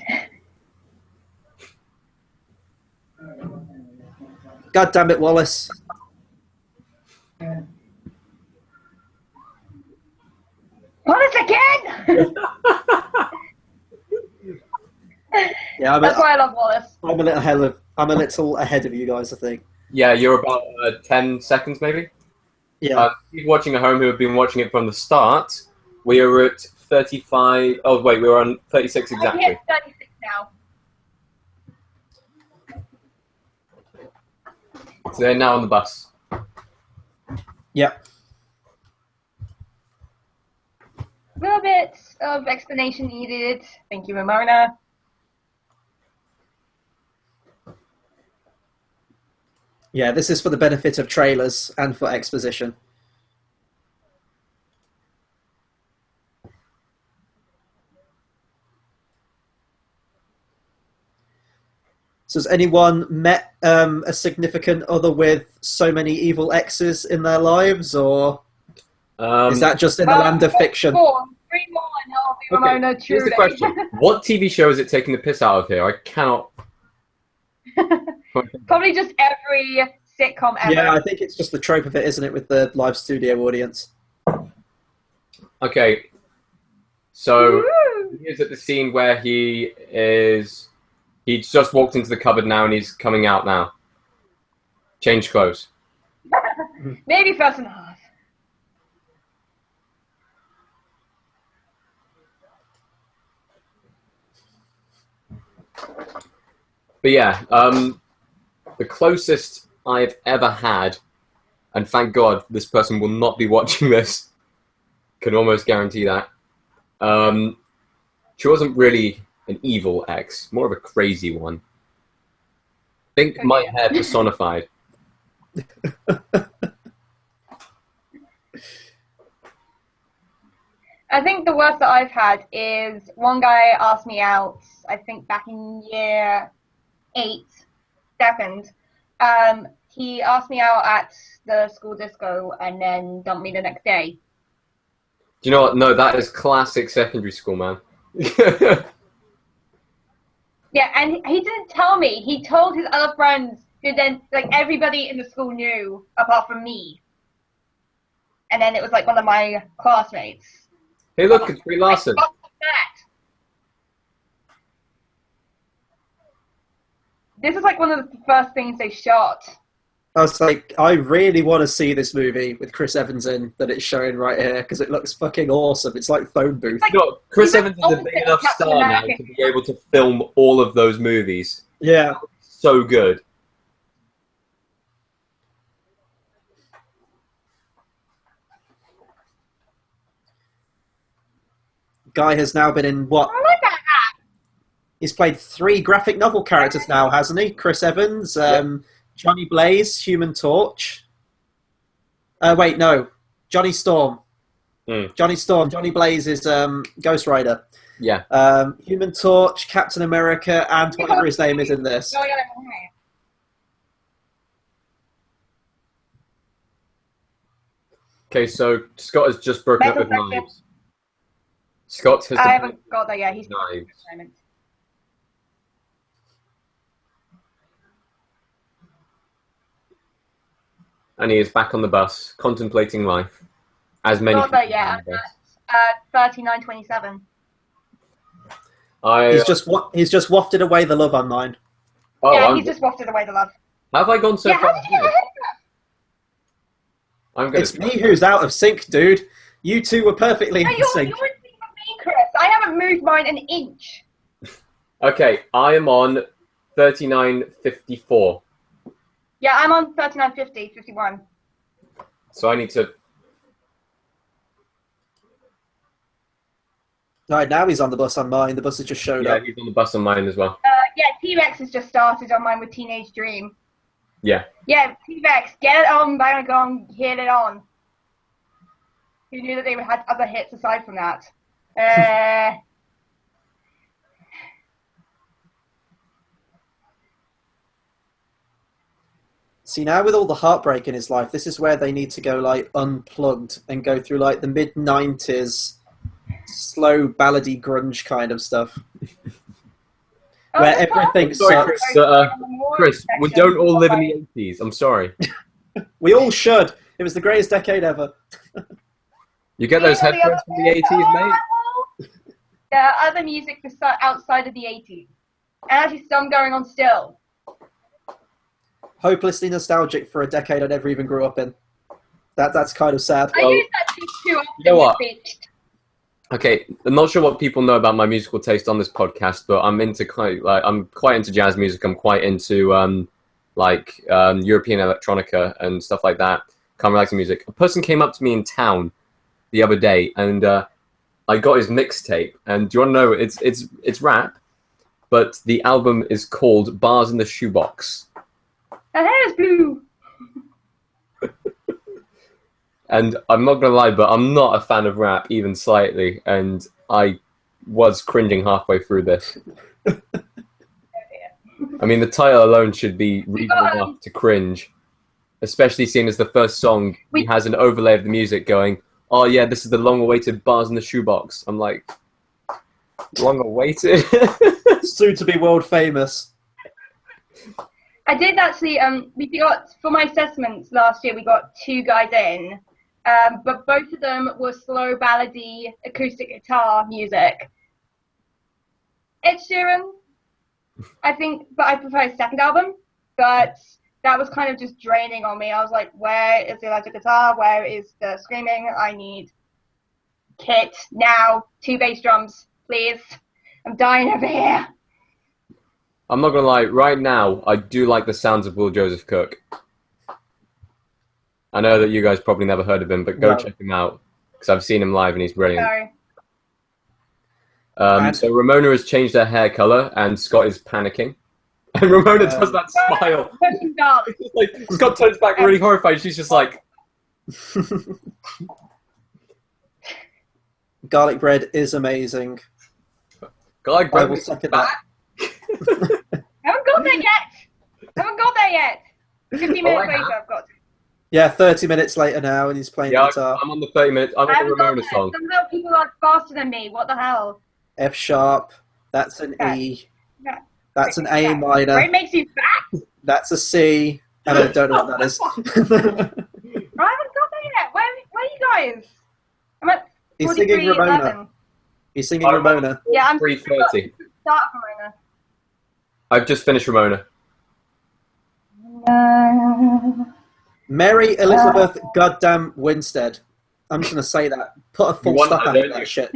God damn it, Wallace. Wallace again. Yeah, That's why I love Wallace. I'm a little ahead of you guys, I think. Yeah, you're about 10 seconds, maybe? Yeah. People watching at home who have been watching it from the start, we are at 35... Oh, wait, we were on 36 exactly. I'm at 36 now. So they're now on the bus. Yep. A little bit of explanation needed. Thank you, Ramona. Yeah, this is for the benefit of trailers and for exposition. So has anyone met a significant other with so many evil exes in their lives, or is that just in the land of fiction? 3 more, and I'll be Ramona Here's the Trudy. question. What TV show is it taking the piss out of here? I cannot... Probably just every sitcom ever. Yeah, I think it's just the trope of it, isn't it, with the live studio audience? Okay, so Woo! here's at the scene where he's just walked into the cupboard now and he's coming out now. Change clothes. Maybe first and a half. But yeah, the closest I've ever had, and thank God this person will not be watching this, can almost guarantee that. She wasn't really an evil ex, more of a crazy one. Think my hair personified. I think the worst that I've had is one guy asked me out, I think back in year 8, second. He asked me out at the school disco and then dumped me the next day. Do you know what? No, that is classic secondary school, man. Yeah, and he didn't tell me. He told his other friends, who then, like, everybody in the school knew apart from me. And then it was like one of my classmates. Hey, look, it's Brie Larson. Like, fuck that. This is like one of the first things they shot. I was like, I really want to see this movie with Chris Evans in that it's showing right here because it looks fucking awesome. It's like phone booth. You know, Chris He's Evans is a opposite big of enough Captain star now America. to be able to film all of those movies. Yeah. So good. Guy has now been in what? I like that hat. He's played 3 graphic novel characters now, hasn't he? Chris Evans, Johnny Blaze, Human Torch. Wait, no. Johnny Storm. Johnny Storm. Johnny Blaze is Ghost Rider. Yeah. Human Torch, Captain America, and whatever his name is in this. Oh, yeah, Okay, so Scott has just broken up with Michael Jackson. knives. Scott has I haven't got that yet. He's knives. And he is back on the bus, contemplating life. As many Got that people yet. on the bus. 39:27. He's just wafted away the love on mine. Oh, Yeah, he's just wafted away the love. have I gone so Yeah, far? how did you get ahead I'm gonna. It's me who's out of sync, dude. You two were perfectly of that? in You're sync. in sync with me, Chris. I haven't moved mine an inch. Okay, I am on 39.54. Yeah, I'm on 39.50, 51. So I need to. Right, now he's on the bus on mine. The bus has just showed Yeah, up. he's on the bus on mine as well. Yeah, T-Rex has just started on mine with Teenage Dream. Yeah. Yeah, T-Rex, get it on, bang it on, hit it on. Who knew that they had other hits aside from that? See, now with all the heartbreak in his life, this is where they need to go like unplugged and go through like the mid-90s slow ballady grunge kind of stuff. Where that's everything Sorry, sucks. Chris, we don't all live in the 80s. I'm sorry. We all should. It was the greatest decade ever. You get those headphones from the 80s, mate? There are other music outside of the 80s. And actually some going on still. Hopelessly nostalgic for a decade I never even grew up in. That's kind of sad. I use that too often. You know what? Bitched. Okay, I'm not sure what people know about my musical taste on this podcast, but I'm quite into jazz music. I'm quite into European electronica and stuff like that. Calm, relaxing music. A person came up to me in town the other day, and I got his mixtape. And do you want to know? It's rap, but the album is called Bars in the Shoebox. The hair is blue. And I'm not going to lie, but I'm not a fan of rap, even slightly. And I was cringing halfway through this. I mean, the title alone should be reason enough to cringe. Especially seeing as the first song he has an overlay of the music going, oh yeah, this is the long-awaited Bars in the Shoebox. I'm like, long-awaited? Soon to be world famous. I did actually, we got, for my assessments last year, we got 2 guys in. But both of them were slow ballady acoustic guitar music. Ed Sheeran, I think, but I prefer his second album. But that was kind of just draining on me. I was like, where is the electric guitar? Where is the screaming? I need kit now. 2 bass drums, please. I'm dying over here. I'm not going to lie, right now, I do like the sounds of Will Joseph Cook. I know that you guys probably never heard of him, but go check him out, because I've seen him live and he's brilliant. Sorry. So Ramona has changed her hair color, and Scott is panicking. And Ramona does that smile. Like, Scott turns back really horrified. She's just like... Garlic bread is amazing. Garlic bread will second that. Haven't got there yet. 15 minutes later, I've got to. Yeah, 30 minutes later now, and he's playing guitar. I'm on the 30 minutes. I'm on the Ramona song. Somehow people are faster than me. What the hell? F sharp. That's an E. Yeah. That's an A minor. Brain makes you fat. That's a C. And I don't know what that is. I haven't got there yet. Where are you guys? I'm at He's singing Ramona. He's singing Ramona. Yeah, I'm 3:30. Start Ramona. I've just finished Ramona. Mary Elizabeth Goddamn Winstead. I'm just going to say that. Put a full stop after that shit.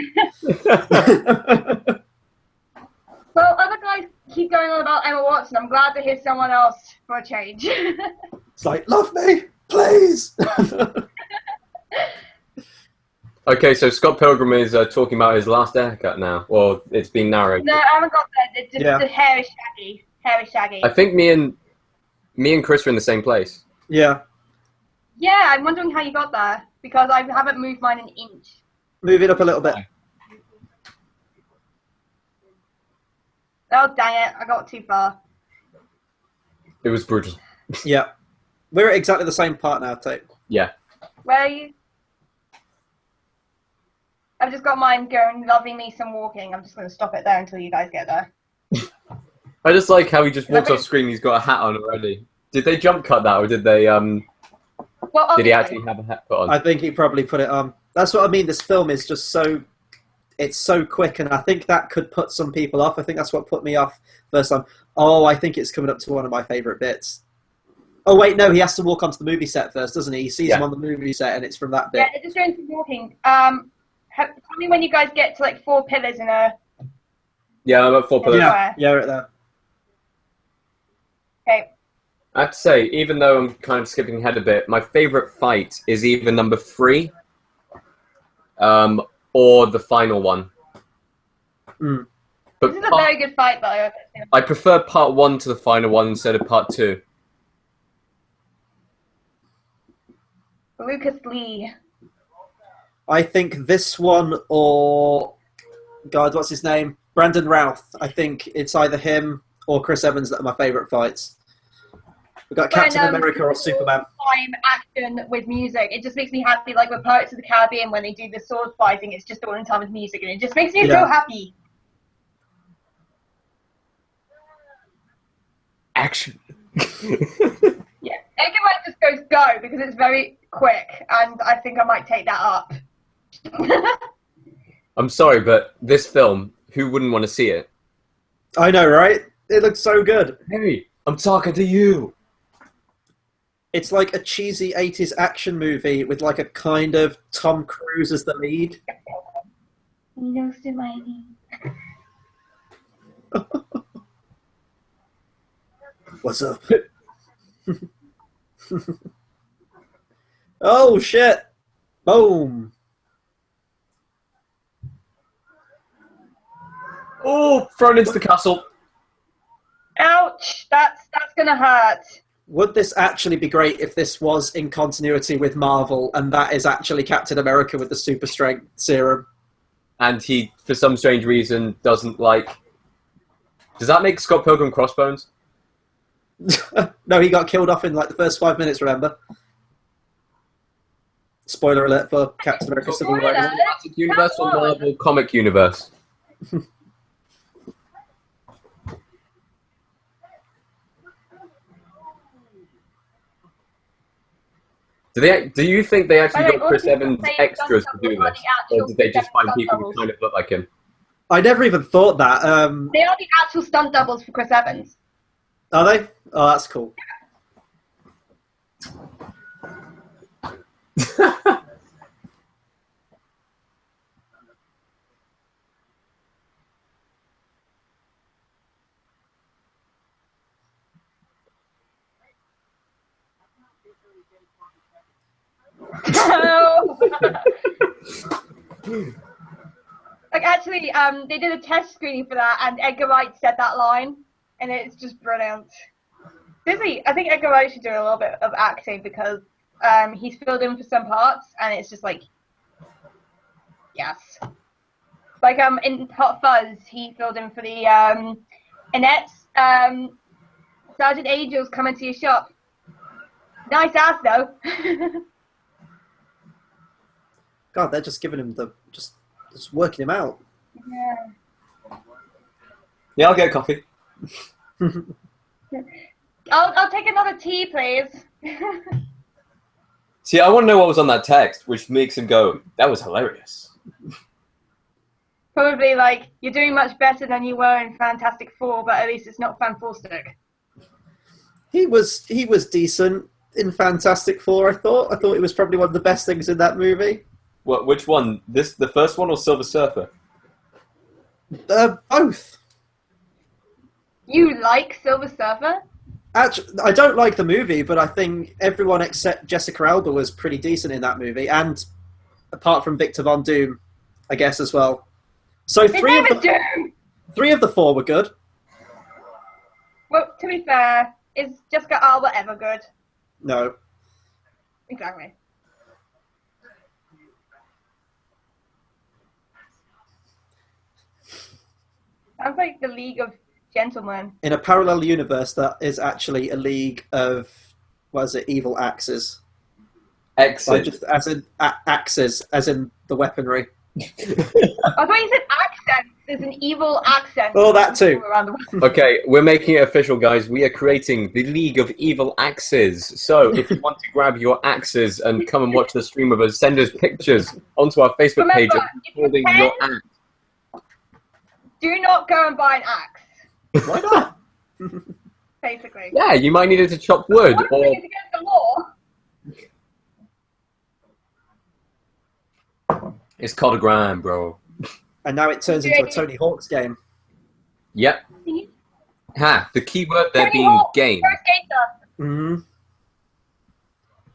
Well, other guys keep going on about Emma Watson. I'm glad to hear someone else for a change. It's like, love me, please. Okay, so Scott Pilgrim is talking about his last haircut now. Well, it's been narrated. No, I haven't got that. The hair is shaggy. Hair is shaggy. I think me and Chris are in the same place. Yeah. Yeah, I'm wondering how you got there, because I haven't moved mine an inch. Move it up a little bit. Oh, dang it. I got too far. It was brutal. Yeah. We're at exactly the same part now, Tate. Yeah. Where are you? I've just got mine going, loving me some walking. I'm just going to stop it there until you guys get there. I just like how he just walks off screen. He's got a hat on already. Did they jump cut that, or did they? Well, did he actually have a hat put on? I think he probably put it on. That's what I mean. This film is just so... It's so quick, and I think that could put some people off. I think that's what put me off first time. Oh, I think it's coming up to one of my favourite bits. Oh, wait, no, he has to walk onto the movie set first, doesn't he? He sees him on the movie set, and it's from that bit. Yeah, they're just doing some walking. Tell me when you guys get to, like, 4 pillars in a... Yeah, I'm at 4 pillars. Yeah, right there. Okay. I have to say, even though I'm kind of skipping ahead a bit, my favorite fight is either number 3, or the final one. Mm. This is a very good fight, though. I prefer part 1 to the final one instead of part 2. Lucas Lee. I think this one or God, what's his name? Brandon Routh. I think it's either him or Chris Evans that are my favourite fights. We've got Captain America or Superman. Time action with music. It just makes me happy. Like with Pirates of the Caribbean, when they do the sword fighting, it's just all in time with music, and it just makes me so happy. Action. Yeah, Edgar Wright just goes go because it's very quick, and I think I might take that up. I'm sorry, but this film, who wouldn't want to see it? I know, right? It looks so good. Hey, I'm talking to you. It's like a cheesy 80s action movie with like a kind of Tom Cruise as the lead. No, Hermione. What's up? Oh, shit. Boom. Oh, thrown into the castle. Ouch! That's gonna hurt. Would this actually be great if this was in continuity with Marvel and that is actually Captain America with the super strength serum? And he, for some strange reason, doesn't like... Does that make Scott Pilgrim Crossbones? No, he got killed off in like the first 5 minutes, remember? Spoiler alert for Captain America Civil War. Cinematic universe or Marvel comic universe? Do you think they actually got Chris Evans extras to do this? Or did they just find people who kind of look like him? I never even thought that. They are the actual stunt doubles for Chris Evans. Are they? Oh, that's cool. Like actually, they did a test screening for that, and Edgar Wright said that line, and it's just brilliant. Disney, I think Edgar Wright should do a little bit of acting because he's filled in for some parts, and it's just like, yes. Like in Hot Fuzz, he filled in for the Annette's Sergeant Angel's coming to your shop. Nice ass though. God, they're just giving him the just working him out. Yeah. Yeah, I'll get a coffee. I'll take another tea, please. See, I want to know what was on that text, which makes him go, "That was hilarious." Probably like, you're doing much better than you were in Fantastic Four, but at least it's not Fantastic. He was decent in Fantastic Four. I thought it was probably one of the best things in that movie. What? Which one? The first one or Silver Surfer? Both. You like Silver Surfer? Actually, I don't like the movie, but I think everyone except Jessica Alba was pretty decent in that movie, and apart from Victor Von Doom, I guess as well. So three of the four were good. Well, to be fair, is Jessica Alba ever good? No. Exactly. Sounds like the League of Gentlemen. In a parallel universe, that is actually a league of, what is it, evil axes. Excellent. Just as in axes, as in the weaponry. I thought you said accent. There's an evil accent. Oh, that too. Around the world. Okay, we're making it official, guys. We are creating the League of Evil Axes. So if you want to grab your axes and come and watch the stream with us, send us pictures onto our Facebook page of holding your axe. Do not go and buy an axe. Why not? Basically. Yeah, you might need it to chop wood. One thing is against the law. It's called a grind, bro. And now it turns into a Tony Hawk's game. Yep. The key word there Tony being Hawk, game. Pro Skater. Mm.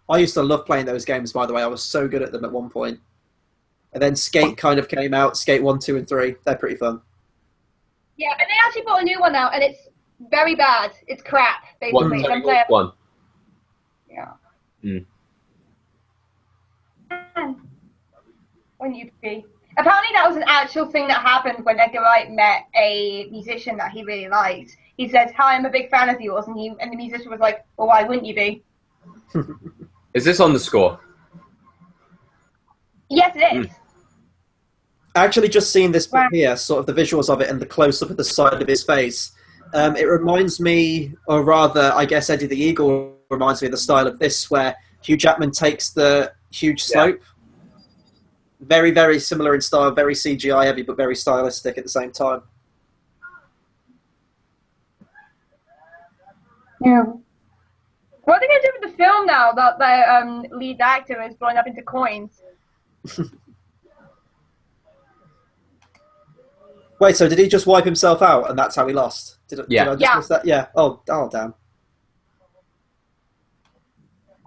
I used to love playing those games, by the way. I was so good at them at one point. And then Skate kind of came out. Skate 1, 2, and 3. They're pretty fun. Yeah, and they actually brought a new one out, and it's very bad. It's crap, What, basically. Tony Hawk 1? Yeah. Mm. Wouldn't you be? Apparently that was an actual thing that happened when Edgar Wright met a musician that he really liked. He said, "Hi, I'm a big fan of yours," and the musician was like, "Well, why wouldn't you be?" Is this on the score? Yes, it is. Actually, just seeing this bit here, sort of the visuals of it and the close-up of the side of his face, it reminds me, or rather, I guess Eddie the Eagle reminds me of the style of this, where Hugh Jackman takes the huge slope. Very, very similar in style, very CGI heavy, but very stylistic at the same time. Yeah. What are they going to do with the film now that the lead actor is blown up into coins? Wait, so did he just wipe himself out and that's how he lost? Did I just miss that? Yeah. Oh, damn.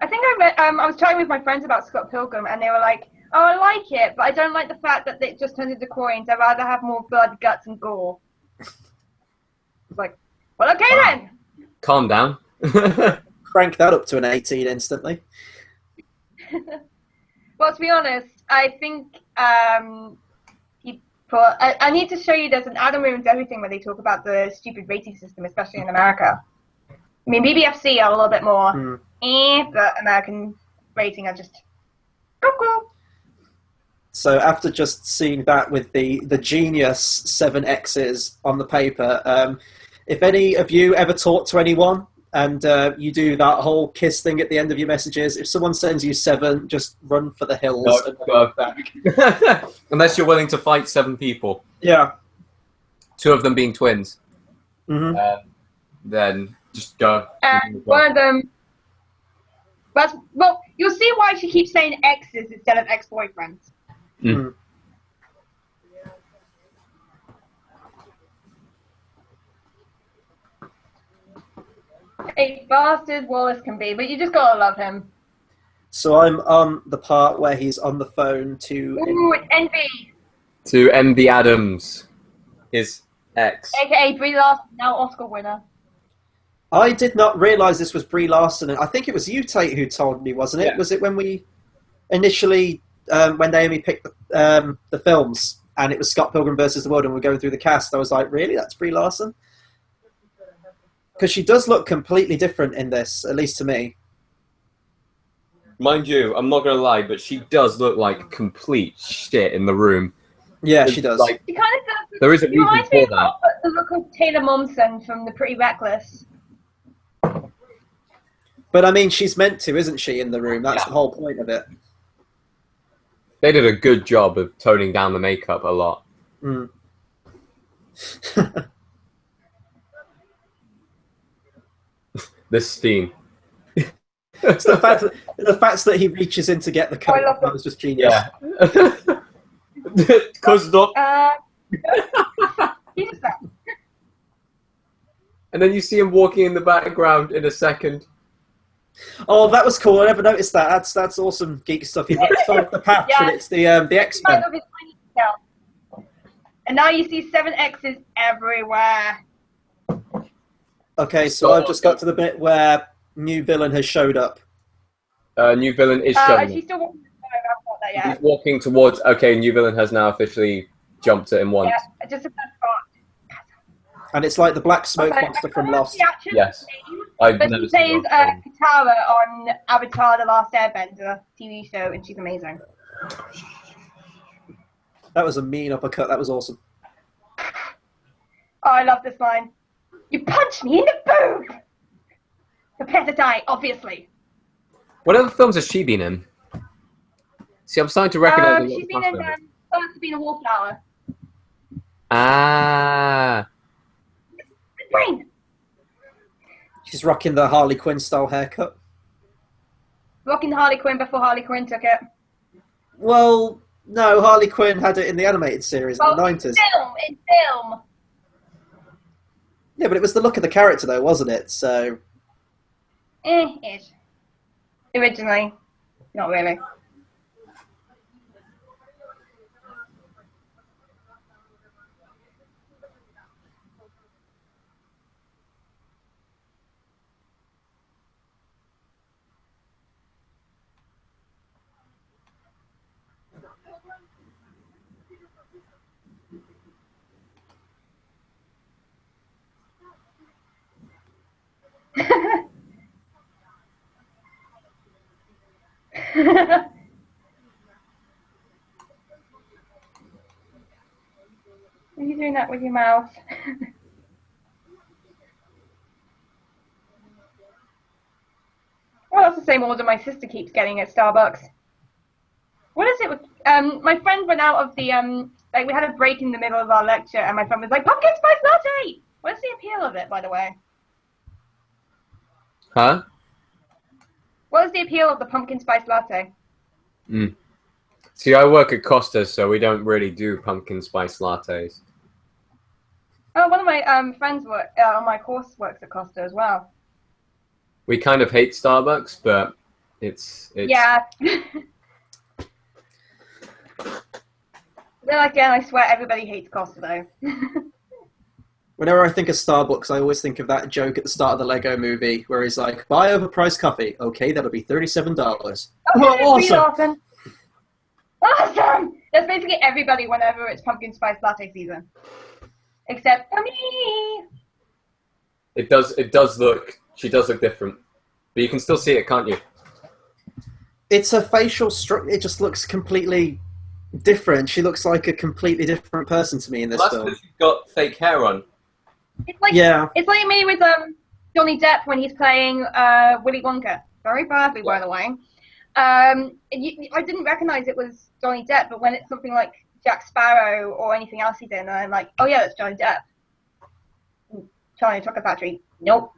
I think I was chatting with my friends about Scott Pilgrim, and they were like, "Oh, I like it, but I don't like the fact that it just turns into coins. I'd rather have more blood, guts, and gore." It's like, well, okay then. Calm down. Crank that up to an 18 instantly. Well, to be honest, I think I need to show you. There's an Adam Ruins Everything where they talk about the stupid rating system, especially in America. I mean, BBFC are a little bit more, but American rating are just cuckoo. So after just seeing that with the genius 7 X's on the paper, if any of you ever talk to anyone and you do that whole kiss thing at the end of your messages, if someone sends you 7, just run for the hills and go back. Unless you're willing to fight 7 people. Yeah. 2 of them being twins. Mm-hmm. Then just go. One of them. Well, you'll see why she keeps saying exes instead of ex-boyfriends. Mm. A bastard Wallace can be, but you just gotta love him. So I'm on the part where he's on the phone to... Ooh, it's Envy. To Envy Adams, his ex. AKA Brie Larson, now Oscar winner. I did not realise this was Brie Larson. I think it was you, Tate, who told me, wasn't it? Yeah. Was it when we initially, when Naomi picked the films, and it was Scott Pilgrim versus the World, and we're going through the cast, I was like, really? That's Brie Larson? Because she does look completely different in this, at least to me. Mind you, I'm not going to lie, but she does look like complete shit in the room. Yeah, she does. Like, She kind of does. there is a She reason reminds me for that. of the look of Taylor Momsen from The Pretty Reckless. But I mean, she's meant to, isn't she, in the room? That's the whole point of it. They did a good job of toning down the makeup a lot. Mm. This scene. It's the fact that he reaches in to get the coat. I love That was just genius. Yeah. Because not. He just that. And then you see him walking in the background in a second. Oh, that was cool. I never noticed that. That's awesome geek stuff. He rips off the patch, Yeah. and it's the X-Men. I love his tiny detail. And now you see 7 X's everywhere. Okay, so I've just got to the bit where new villain has showed up. New villain is showing. She's still walking. I haven't got that yet. He's walking towards. Okay, new villain has now officially jumped at him once. Yeah, just a first part. And it's like the black smoke Okay, monster I from can't Lost. remember the Yes. actress' name, I've but never she seen plays Lost. Katara on Avatar: The Last Airbender TV show, and she's amazing. That was a mean uppercut. That was awesome. Oh, I love this line. You punched me in the boob! Prepare to die, obviously. What other films has she been in? See, I'm starting to recognize. a lot She's of been cast in members. First to be a Wallflower. Ah. Brain! She's rocking the Harley Quinn style haircut. Rocking Harley Quinn before Harley Quinn took it. Well, no, Harley Quinn had it in the animated series in the 90s. In film! Yeah, but it was the look of the character, though, wasn't it? So. Ish. Originally, not really. Are you doing that with your mouth? Well, that's the same order my sister keeps getting at Starbucks. What is it with, my friend went out of the, like, we had a break in the middle of our lecture, and my friend was like, pumpkin spice latte! What's the appeal of it, by the way? Huh? What is the appeal of the pumpkin spice latte? See, I work at Costa, so we don't really do pumpkin spice lattes. Oh, one of my friends on my course works at Costa as well. We kind of hate Starbucks, but it's... Yeah. Then again, I swear everybody hates Costa, though. Whenever I think of Starbucks, I always think of that joke at the start of the Lego movie where he's like, buy overpriced coffee. Okay, that'll be $37. Okay, Awesome! Awesome! That's basically everybody whenever it's pumpkin spice latte season. Except for me! It does look... She does look different. But you can still see it, can't you? It's a facial structure. It just looks completely different. She looks like a completely different person to me in this That's film. because she's got fake hair on. It's like, Yeah. It's like me with Johnny Depp when he's playing Willy Wonka. Very badly, by the way. I didn't recognize it was Johnny Depp, but when it's something like Jack Sparrow or anything else he's in, I'm like, oh yeah, that's Johnny Depp. Charlie and the Chocolate Factory. Nope.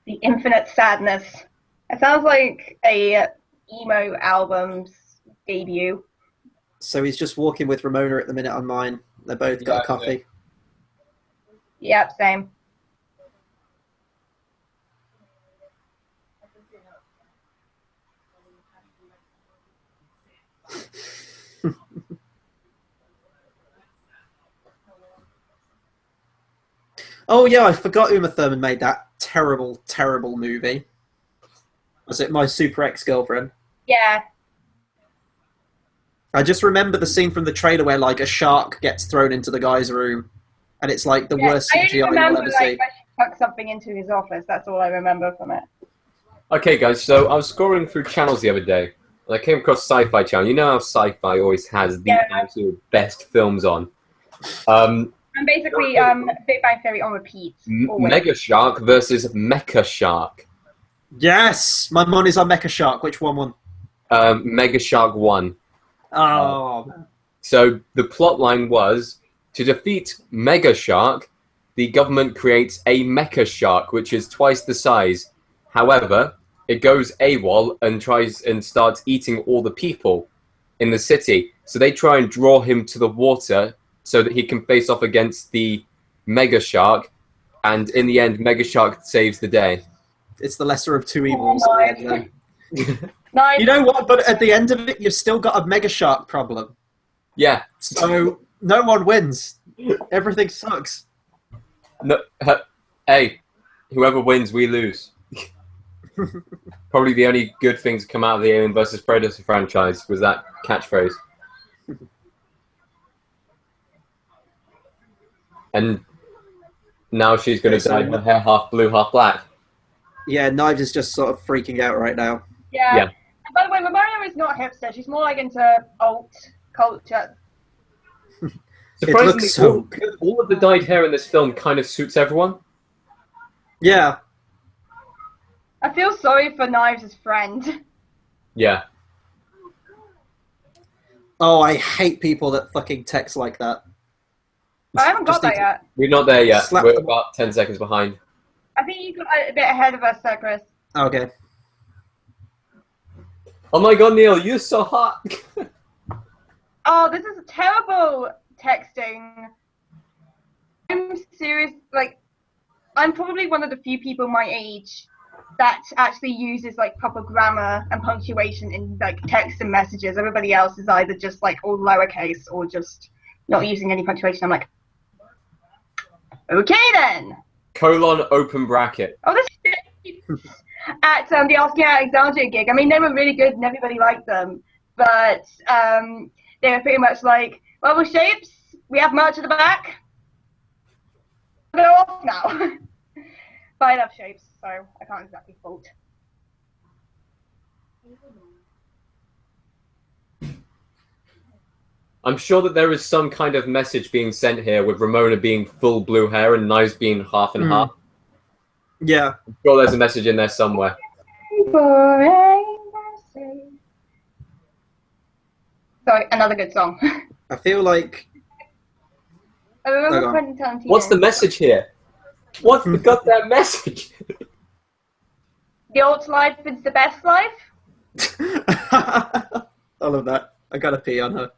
The Infinite Sadness. It sounds like a emo album's debut. So he's just walking with Ramona at the minute on mine. They both got a coffee. Yep, same. Oh yeah, I forgot Uma Thurman made that terrible, terrible movie. Was it My Super Ex-Girlfriend? Yeah. I just remember the scene from the trailer where like a shark gets thrown into the guy's room, and it's like the worst I only CGI you'll remember ever like see. when she tucked something into his office. That's all I remember from it. Okay, guys, so I was scrolling through channels the other day, and I came across Sci-Fi Channel. You know how Sci-Fi always has the absolute best films on. And basically, Big Bang Theory on repeat. Mega Shark versus Mecha Shark. Yes! My money's on Mecha Shark. Which one won? Mega Shark 1. Oh. So the plot line was, to defeat Mega Shark, the government creates a Mecha Shark, which is twice the size. However, it goes AWOL and starts eating all the people in the city. So they try and draw him to the water so that he can face off against the Mega Shark. And in the end, Mega Shark saves the day. It's the lesser of two evils. At the end, Nice. you know what? But at the end of it, you've still got a Mega Shark problem. Yeah. So no one wins. Everything sucks. No, hey, whoever wins, we lose. Probably the only good thing to come out of the Alien vs. Predator franchise was that catchphrase. And now she's going to dye her hair half blue, half black. Yeah, Knives is just sort of freaking out right now. Yeah. And by the way, Ramona is not hipster. She's more like into alt culture. Surprisingly, so all of the dyed hair in this film kind of suits everyone. Yeah. I feel sorry for Knives' friend. Yeah. Oh, I hate people that fucking text like that. I haven't got that yet. We're not there yet. Slap We're them. about 10 seconds behind. I think you got a bit ahead of us there, Chris. Okay. Oh my god, Neil, you're so hot! Oh, this is a terrible texting. I'm serious. Like, I'm probably one of the few people my age that actually uses like proper grammar and punctuation in like text and messages. Everybody else is either just like all lowercase or just not using any punctuation. I'm like, okay then. Colon open bracket. Oh, this at the Asking Alexandria gig. I mean, they were really good and everybody liked them, but they were pretty much like, well, we're shapes. We have merch at the back. Go off now. But I love shapes, so I can't exactly fault. I'm sure that there is some kind of message being sent here with Ramona being full blue hair and Knives being half and half. Yeah. I'm sure there's a message in there somewhere. Sorry, another good song. I feel like... I remember Hang on. Quentin Tarantino. What's the message here? What's the goddamn message? The old life is the best life? I love that. I gotta pee on her.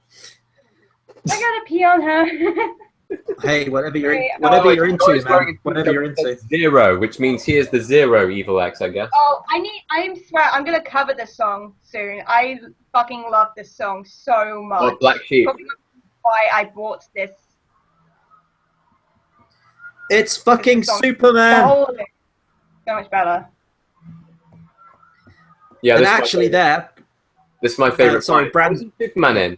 I gotta pee on her. Hey, whatever you're Hey, you're into, Always man. wearing Whatever you're into. Zero, which means he is the zero evil X, I guess. Oh, I swear, I'm gonna cover this song soon. I fucking love this song so much. Oh, Black Sheep. Probably why I bought this. It's fucking The Superman. whole thing. So much better. Yeah, And this is my actually, favorite. This is my favorite. sorry, part. Brand- Who's Superman in?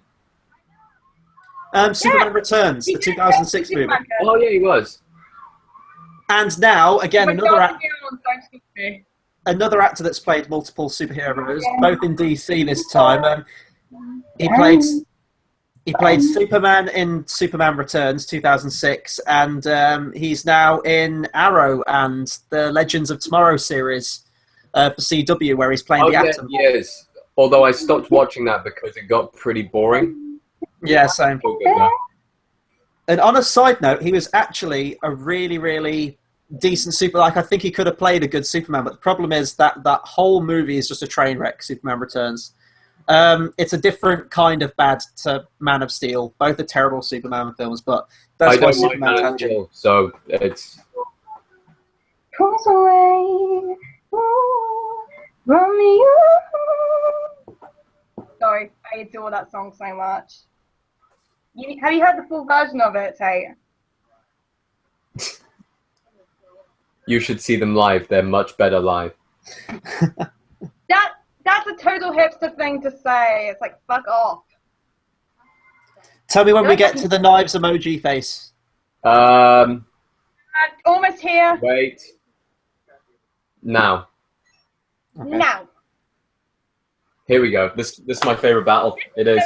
Superman Returns, the 2006 movie. Oh yeah, he was. And now, again, another Another actor that's played multiple superheroes, both in DC this time. He played Superman in Superman Returns 2006, and he's now in Arrow and the Legends of Tomorrow series for CW, where he's playing Oh the yeah, Atom. he is. Although I stopped watching that because it got pretty boring. Yeah, same. So good, though. And on a side note, he was actually a really, really decent I think he could have played a good Superman, but the problem is that that whole movie is just a train wreck, Superman Returns. It's a different kind of bad to Man of Steel. Both are terrible Superman films, but that's I why don't like Superman Man of Tangent. Steel, so it's... Goes away, ooh, from you. Sorry, I adore that song so much. Have you heard the full version of it, Tate? You should see them live. They're much better live. That's a total hipster thing to say. It's like, fuck off. Tell me when we get to the Knives emoji face. I'm almost here. Wait. Now. Okay. Now. Here we go. This is my favorite battle. It is.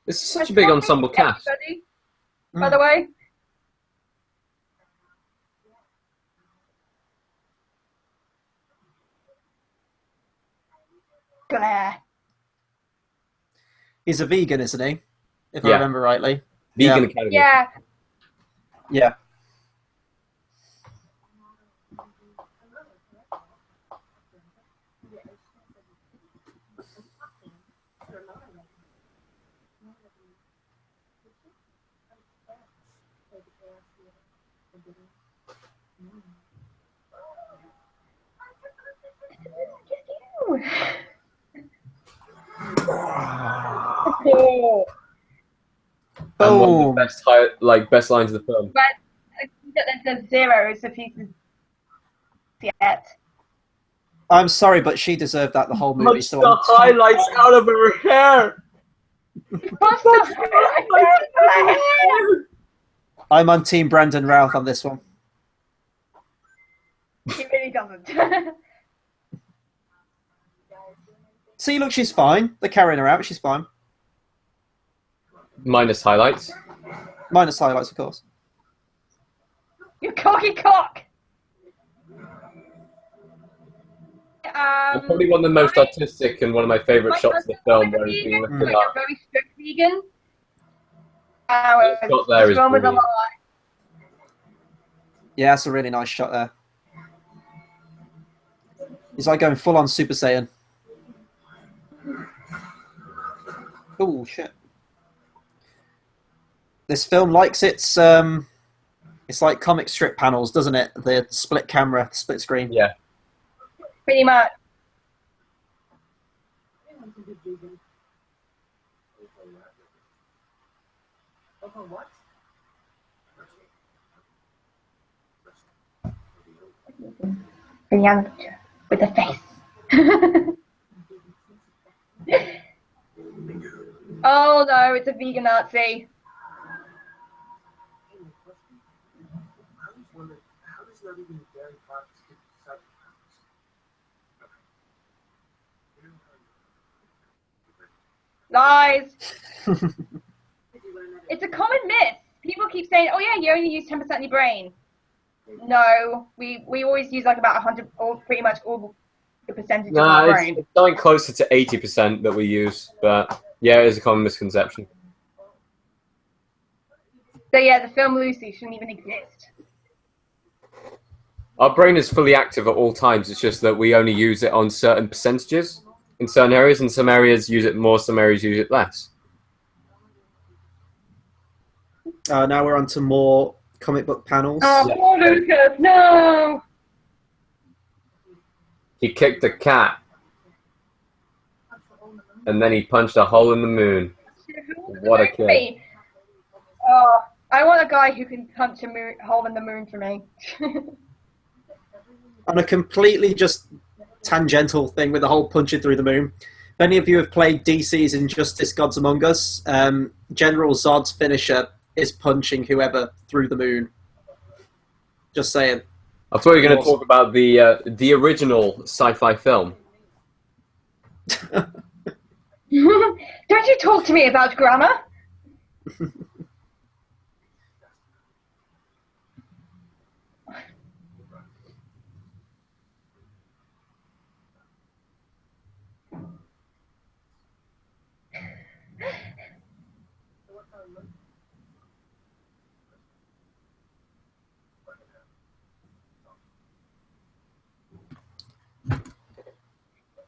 This is such a big ensemble cast. By the way. Glare. He's a vegan, isn't he? If I Yeah. remember rightly. Vegan Academy. Yeah. Yeah. Oh. And one of the Boom. best lines of the film. But I think that there's zeros if he's yet. I'm sorry, but she deserved that the whole movie. Punch So the I'm, highlights out of her hair. I'm on Team Brandon Routh on this one. He really doesn't. See, look, she's fine. They're carrying her out. She's fine. Minus highlights. Minus highlights, of course. You cocky cock! Probably one of the most artistic and one of my favourite shots of the film where he's being lifted like up. a very strict vegan. The shot there is wrong with a brilliant. lot. Yeah, that's a really nice shot there. He's like going full on Super Saiyan. Oh shit! This film likes its it's like comic strip panels, doesn't it? The split camera, split screen. Yeah. Pretty much. What? The young with the face. Oh no, it's a vegan Nazi. I was wondering, how does not even dairy products get such Lies. It's a common myth. People keep saying, "Oh yeah, you only use 10% of your brain." No, we always use like about 100, or pretty much all the percentage of our brain. It's something closer to 80% that we use, but yeah, it is a common misconception. So yeah, the film Lucy shouldn't even exist. Our brain is fully active at all times. It's just that we only use it on certain percentages in certain areas, and some areas use it more, some areas use it less. Now we're on to more comic book panels. Oh, poor Lucas, no! He kicked a cat, and then he punched a hole in the moon. What a kid. Oh, I want a guy who can punch a hole in the moon for me. On a completely just tangential thing with the whole punching through the moon. If any of you have played DC's Injustice Gods Among Us, General Zod's finisher is punching whoever through the moon. Just saying. I thought you were going to talk about the original sci-fi film. Don't you talk to me about grammar?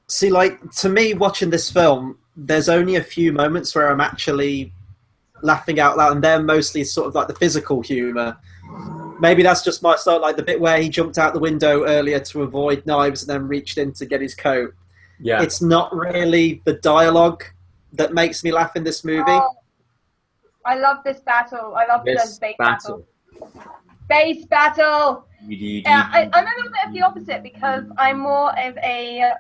See, like, to me, watching this film, there's only a few moments where I'm actually laughing out loud, and they're mostly sort of like the physical humour. Maybe that's just my style, like the bit where he jumped out the window earlier to avoid knives and then reached in to get his coat. Yeah. It's not really the dialogue that makes me laugh in this movie. Oh, I love this battle. I love the space battle. Space battle! I'm a little bit of the opposite because I'm more of a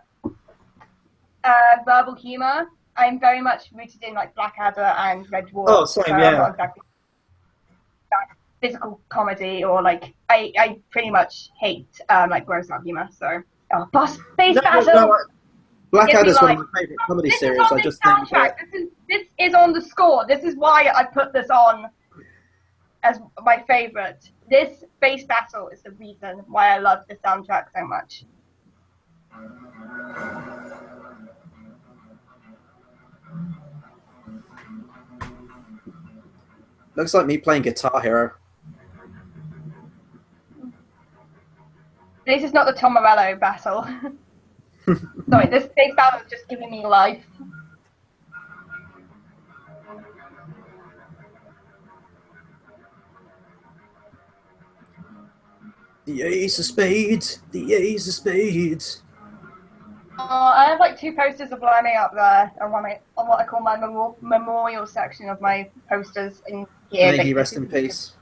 verbal humour. I'm very much rooted in like Blackadder and Red Dwarf. Oh, same, yeah. I'm not exactly physical comedy or like I pretty much hate like gross out humour. So space battle. No, Blackadder's one of my favourite comedy series. I just think this is on the score. This is why I put this on as my favourite. This space battle is the reason why I love the soundtrack so much. Looks like me playing Guitar Hero. This is not the Tom Morello battle. Sorry, this space battle is just giving me life. The Ace of Spades, the Ace of Spades. I have like 2 posters of Blimey up there on what I call my memorial section of my posters in here. May he rest in peace.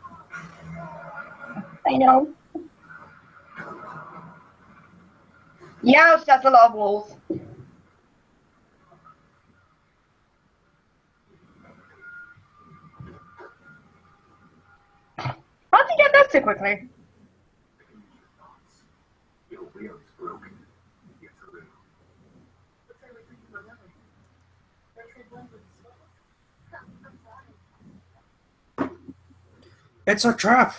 I know. Youch, that's a lot of walls. How'd you get that so quickly? It's a trap.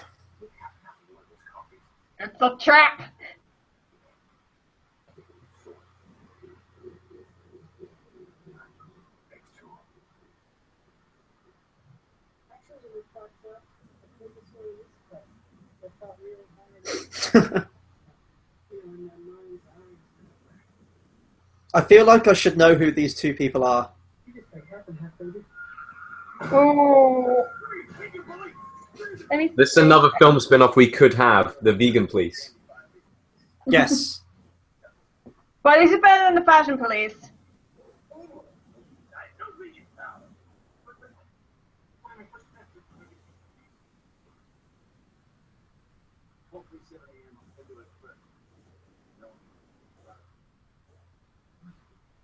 It's a trap. I feel like I should know who these two people are. Ooh. This is another film spin-off we could have, The Vegan Police. Yes. Well, this is better than the Fashion Police.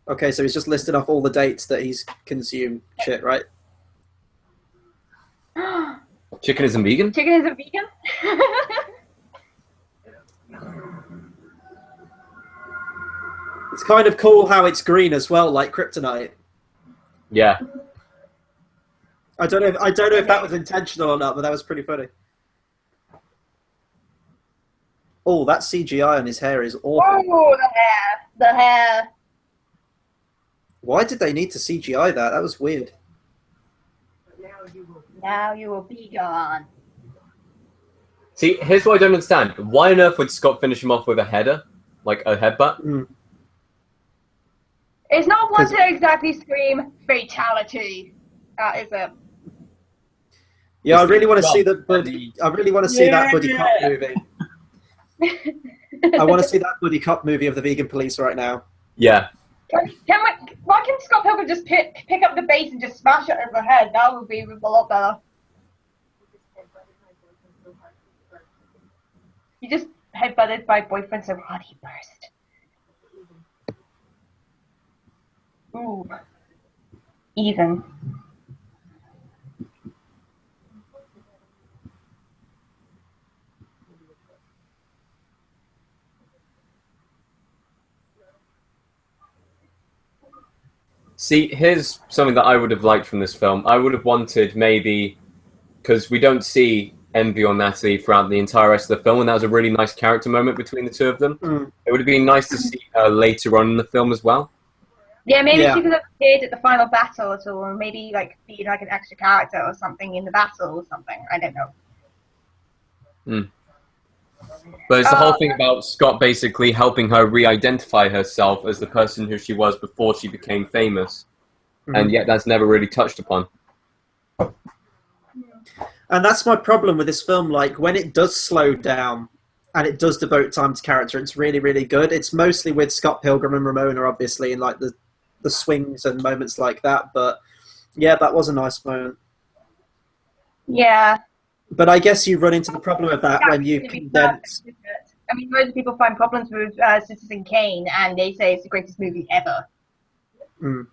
Okay, so he's just listed off all the dates that he's consumed shit, right? Chicken isn't vegan? Chicken isn't vegan? It's kind of cool how it's green as well, like kryptonite. Yeah. I don't know if that was intentional or not, but that was pretty funny. Oh, that CGI on his hair is awful. Oh, the hair. Why did they need to CGI that? That was weird. Now you will be gone. See, here's what I don't understand. Why on earth would Scott finish him off with a header? Like a headbutt? Mm. It's not one to exactly scream fatality. Is it? Yeah, I really want to see that buddy. I really want to see that buddy cop movie. I want to see that buddy cop movie of the vegan police right now. Yeah. Why can Scott Pilgrim just pick up the base and just smash it over the head? That would be a lot better. You just headbutted my boyfriend so hard he burst. Ooh. Even. See, here's something that I would have liked from this film. I would have wanted maybe, because we don't see Envy or Natalie throughout the entire rest of the film, and that was a really nice character moment between the two of them. Mm. It would have been nice to see her later on in the film as well. Yeah, maybe Yeah. she could have appeared at the final battle at all, or maybe like be like an extra character or something in the battle or something. I don't know. But it's the whole thing about Scott basically helping her re-identify herself as the person who she was before she became famous. And yet that's never really touched upon. And that's my problem with this film. Like, when it does slow down and it does devote time to character, it's really, really good. It's mostly with Scott Pilgrim and Ramona, obviously, and like the swings and moments like that. But yeah, that was a nice moment. Yeah. But I guess you run into the problem of that when you condense. I mean, most people find problems with Citizen Kane, and they say it's the greatest movie ever. Mm.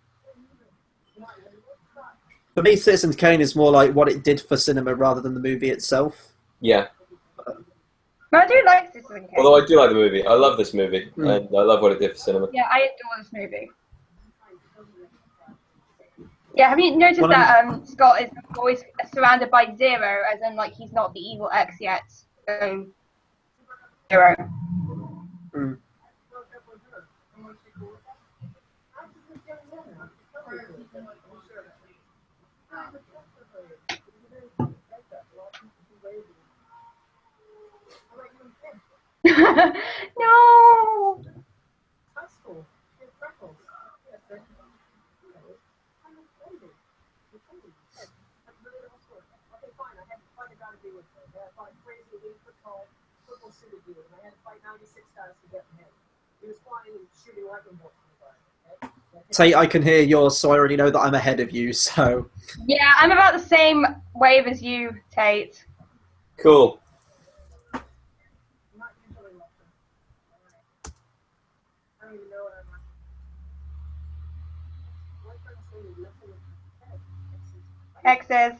For me, Citizen Kane is more like what it did for cinema rather than the movie itself. Yeah. But I do like Citizen Kane. Although I do like the movie. I love this movie. And I love what it did for cinema. Yeah, I adore this movie. Yeah, have you noticed that Scott is always surrounded by Zero, as in, like, he's not the evil X yet, so Zero. Mm. No! That's cool. It's freckles. Yes, sir. That's really the whole story. Okay, fine. I had to fight a guy to be with me. I had to fight crazy, 8 foot tall, purple suited dude, and I had to fight 96 guys to get him. He was flying and shooting weapon bolts from the guy. Okay? Tate, I can hear yours, so I already know that I'm ahead of you. So Yeah, I'm about the same wave as you, Tate. Cool. Not usually welcome. I don't even know what I'm like. Boyfriend saying he's messing with my head. X's.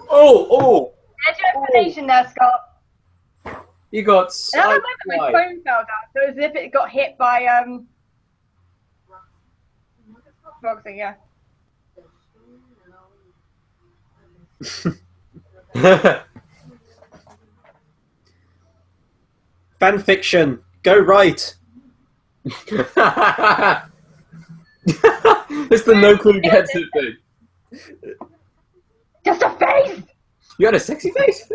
Oh! There's your explanation there, Scott. You got Another moment my phone fell down, so as if it got hit by boxing, yeah. fan fiction, go right. It's the no clue gets it thing. Just a face! You got a sexy face?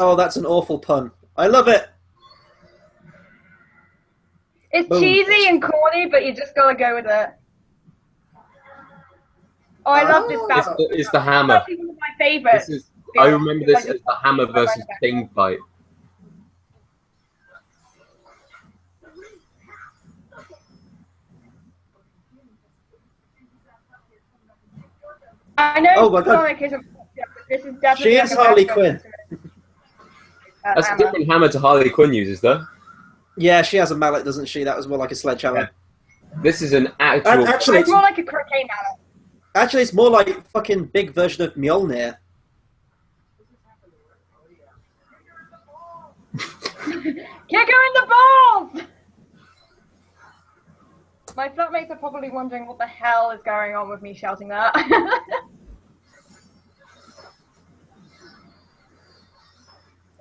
Oh, that's an awful pun. I love it. It's Boom. cheesy and corny, but you just gotta go with it. Oh, I love this battle. It's the hammer. It's actually one of my favorites. I remember this as the Hammer versus Sting fight. I know Oh my God. Sonic isn't, but this is definitely. She is Harley Quinn. That's a Hammer. different hammer to Harley Quinn uses, though. Yeah, she has a mallet, doesn't she? That was more like a sledgehammer. Yeah. This is an actual. And actually, It's more like a croquet mallet. Actually, it's more like a fucking big version of Mjolnir. Kick her in the balls! My flatmates are probably wondering what the hell is going on with me shouting that.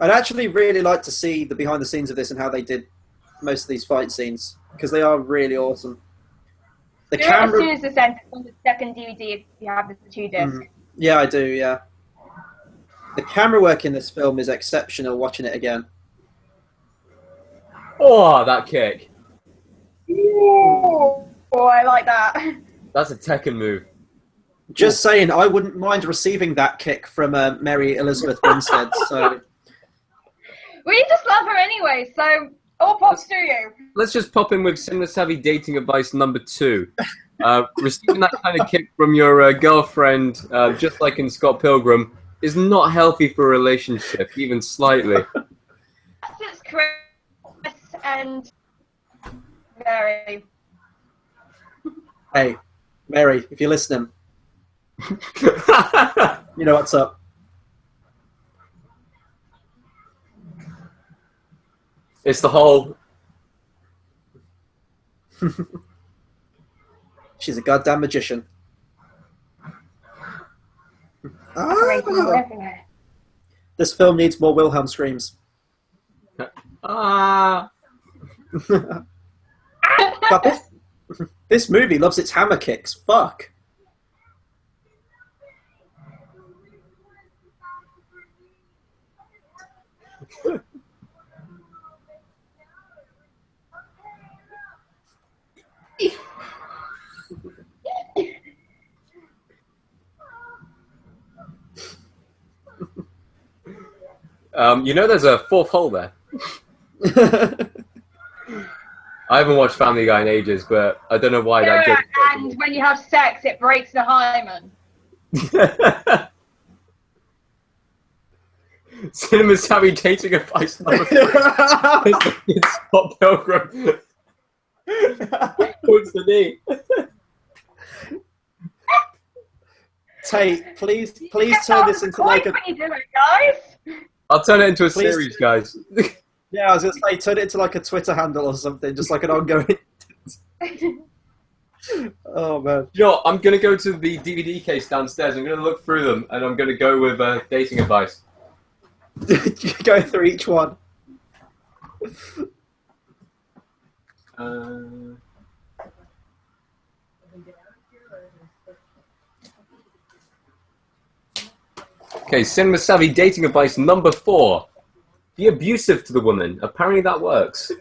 I'd actually really like to see the behind the scenes of this and how they did most of these fight scenes, because they are really awesome. The Do it as camera... soon as it's sent on the second DVD if you have the 2-disc. Yeah, I do, yeah. The camera work in this film is exceptional watching it again. Oh, that kick. Ooh, oh, I like that. That's a Tekken move. Just saying, I wouldn't mind receiving that kick from Mary Elizabeth Winstead, so... We just love her anyway, so all props to you. Let's just pop in with Cinema Savvy dating advice number 2. Receiving that kind of kick from your girlfriend, just like in Scott Pilgrim, is not healthy for a relationship, even slightly. It's Chris and Mary. Hey, Mary, if you're listening, you know what's up. It's the whole... She's a goddamn magician. Everywhere. This film needs more Wilhelm screams. Ah. But this movie loves its hammer kicks. Fuck. You know there's a fourth hole there. I haven't watched Family Guy in ages, but I don't know why that joke... And when you have sex, it breaks the hymen. Cinema Savvy dating advice number 3. It's Scott Pilgrim. What's the knee? Tate, please turn this into like a... When you do it, guys. I'll turn it into a Please. series, guys. Yeah, I was going to say, turn it into like a Twitter handle or something, just like an ongoing... Oh, man. You know what? I'm going to go to the DVD case downstairs. I'm going to look through them, and I'm going to go with dating advice. Go through each one. Okay, Cinema Savvy dating advice number 4. Be abusive to the woman. Apparently that works.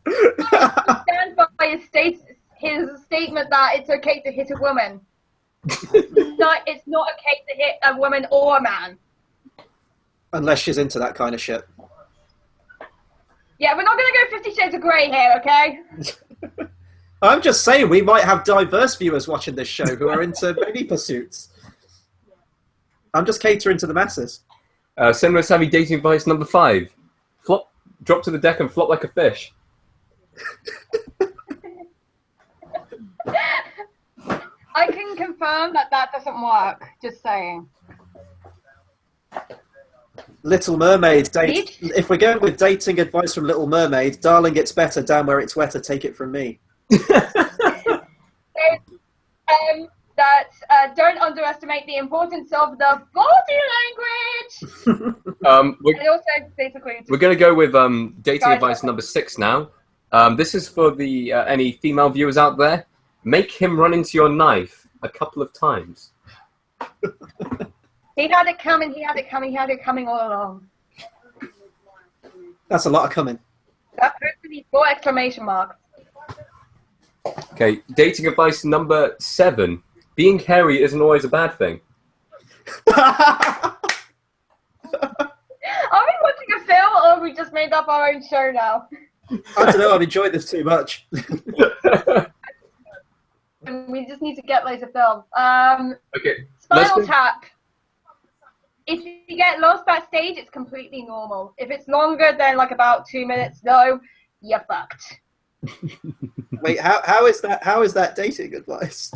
Stand by his statement that it's okay to hit a woman. It's not okay to hit a woman or a man. Unless she's into that kind of shit. Yeah, we're not going to go 50 Shades of Grey here, okay? I'm just saying, we might have diverse viewers watching this show who are into baby pursuits. I'm just catering to the masses. Cinema Savvy dating advice number 5. Drop to the deck and flop like a fish. I can confirm that doesn't work, just saying. Little Mermaid. If we're going with dating advice from Little Mermaid, darling, it's better down where it's wetter, take it from me. Don't underestimate the importance of the body language. And also, basically, we're going to go with dating advice number 6 now. This is for the any female viewers out there. Make him run into your knife a couple of times. He had it coming. He had it coming all along. That's a lot of coming. That hopefully needs 4 exclamation marks. Okay, dating advice number 7. Being hairy isn't always a bad thing. I Are we watching a film or have we just made up our own show now? don't know. I've enjoyed this too much. We just need to get loads of film. Okay. Spinal Tap. If you get lost backstage, it's completely normal. If it's longer than like about 2 minutes, though, you're fucked. Wait, how is that? How is that dating advice?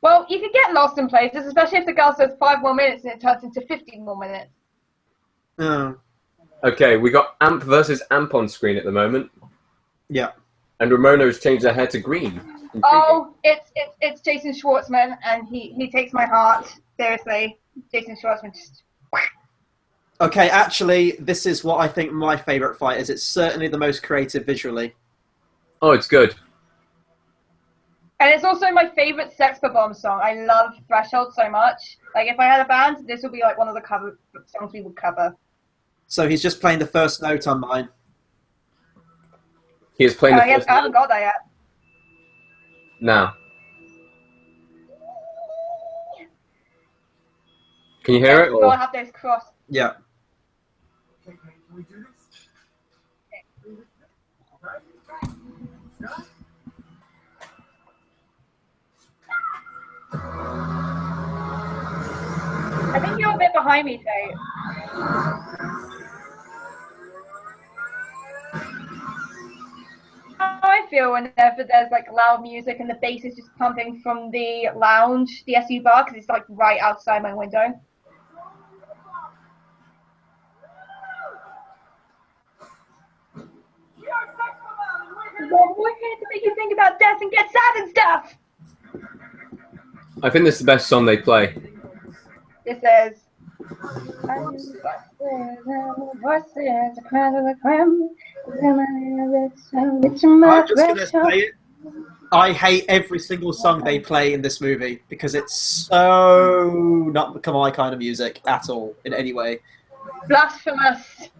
Well, you could get lost in places, especially if the girl says 5 more minutes and it turns into 15 more minutes. Oh, Okay, we got Amp versus Amp on screen at the moment, yeah. and Ramona's changed her hair to green. Oh, it's Jason Schwartzman, and he takes my heart. Seriously, Jason Schwartzman just... Okay, actually, this is what I think my favourite fight is. It's certainly the most creative visually. Oh, it's good. And it's also my favourite Sex Bomb song. I love Threshold so much. Like, if I had a band, this would be like one of the cover songs we would cover. So he's just playing the first note on mine. He is playing the first I haven't got that yet. now. Can you hear it? So I Or? have those crossed. Yeah. Okay, can we do this? I think you're a bit behind me, Tate. How I feel whenever there's like loud music and the bass is just pumping from the lounge, the SU bar, because it's like right outside my window. Well, we're here to make you think about death and get sad and stuff. I think this is the best song they play. This is. I'm just going to say it. I hate every single song they play in this movie because it's so not my kind of music at all in any way. Blasphemous.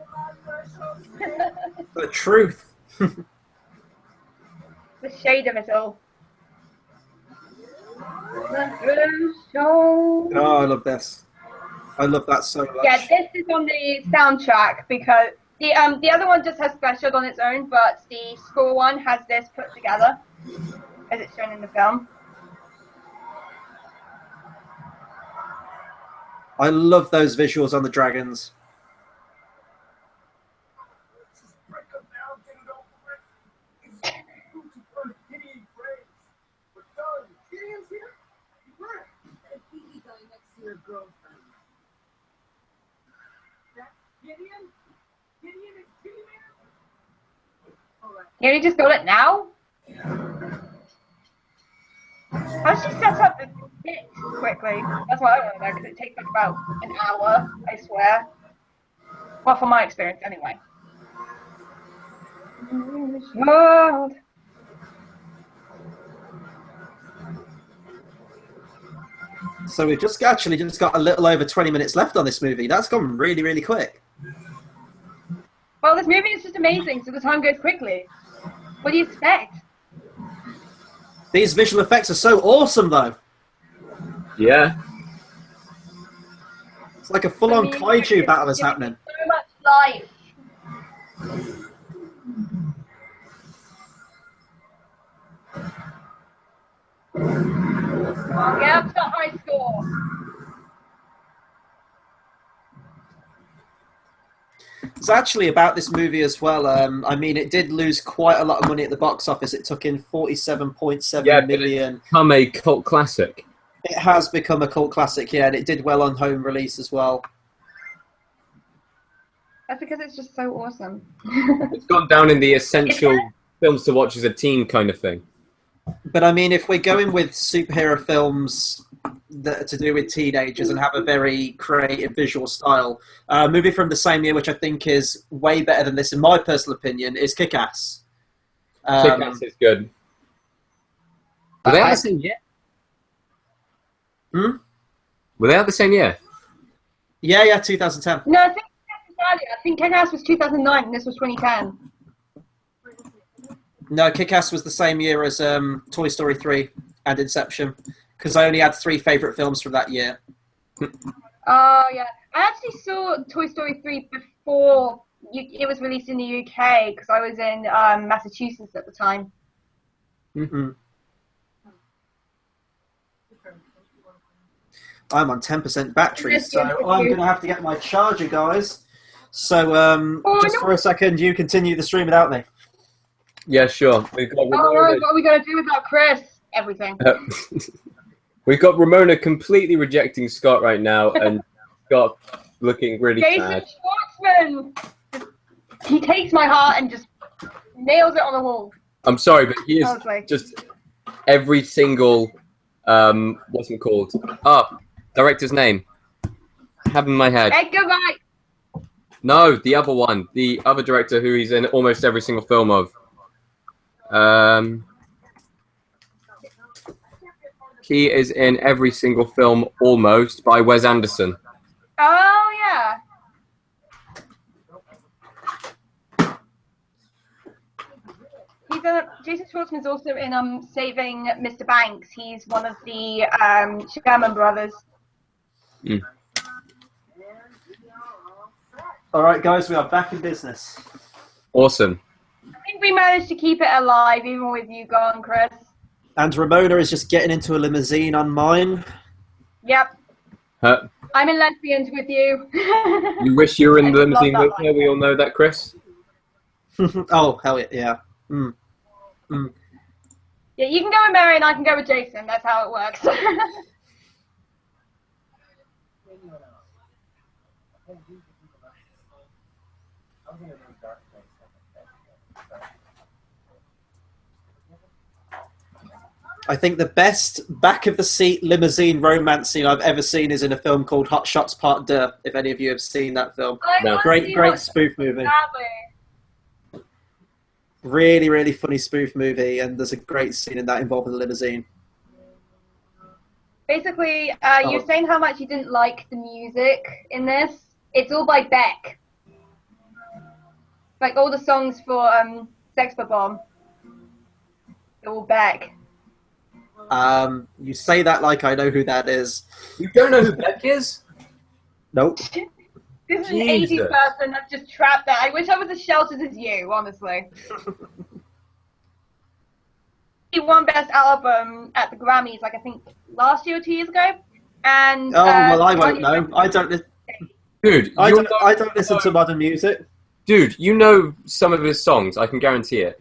The truth. The shade of it all. Oh, I love this. I love that so much. Yeah, this is on the soundtrack because the other one just has Threshold on its own, but the score one has this put together as it's shown in the film. I love those visuals on the dragons. You only just got it now? How does she set up the bit quickly? That's what I want to know, because it takes like about an hour, I swear. Well, from my experience, anyway. World. So we've just got a little over 20 minutes left on this movie. That's gone really, really quick. Well, this movie is just amazing, so the time goes quickly. What do you expect? These visual effects are so awesome, though. Yeah. It's like a full-on kaiju battle is happening. So much life. Get up to high score. It's actually about this movie as well. I mean, it did lose quite a lot of money at the box office. It took in 47.7 million. It's become a cult classic. It has become a cult classic, yeah, and it did well on home release as well. That's because it's just so awesome. It's gone down in the essential films to watch as a teen kind of thing. But I mean, if we're going with superhero films that are to do with teenagers and have a very creative visual style, a movie from the same year, which I think is way better than this, in my personal opinion, is Kick-Ass. Kick-Ass is good. Were they out the same year? Hmm? Were they out the same year? Yeah, 2010. No, I think I think Kick-Ass was 2009 and this was 2010. No, Kick-Ass was the same year as Toy Story 3 and Inception, because I only had 3 favourite films from that year. Oh, yeah. I actually saw Toy Story 3 before it was released in the UK, because I was in Massachusetts at the time. Mm-hmm. I'm on 10% battery, so I'm going to have to get my charger, guys. So just for a second, you continue the stream without me. Yeah, sure. We've got Ramona. What are we going to do without Chris? Everything. We've got Ramona completely rejecting Scott right now, and Scott looking really Jason sad. Schwartzman! He takes my heart and just nails it on the wall. I'm sorry, but he is Honestly. just every single, what's it called? Director's name. I have in my head. Edgar Wright! No, the other one. The other director who he's in almost every single film of. He is in every single film almost by Wes Anderson. Oh, yeah. Jason Schwartzman's also in Saving Mr. Banks. He's one of the Sherman brothers. Mm. All right, guys, we are back in business. Awesome. I think we managed to keep it alive even with you gone, Chris. And Ramona is just getting into a limousine on mine. Yep. Huh? I'm in lesbians with you. You wish you were in the I love limousine that with her. We all know that, Chris. Oh, hell yeah. Mm. Mm. Yeah, you can go with Mary and I can go with Jason. That's how it works. I think the best back-of-the-seat limousine romance scene I've ever seen is in a film called Hot Shots Part 2, if any of you have seen that film. No. Great spoof movie. Really, really funny spoof movie, and there's a great scene in that involving the limousine. Basically, you're saying how much you didn't like the music in this. It's all by Beck. Like all the songs for Sex Bomb. They're all Beck. You say that like I know who that is. You don't know who Beck is? Nope. This is an Jesus. 80s person that's just trapped there. I wish I was as sheltered as you, honestly. He won Best Album at the Grammys, like I think last year or 2 years ago. And well, I won't know. I don't. Dude, I don't listen to modern music. Dude, you know some of his songs. I can guarantee it.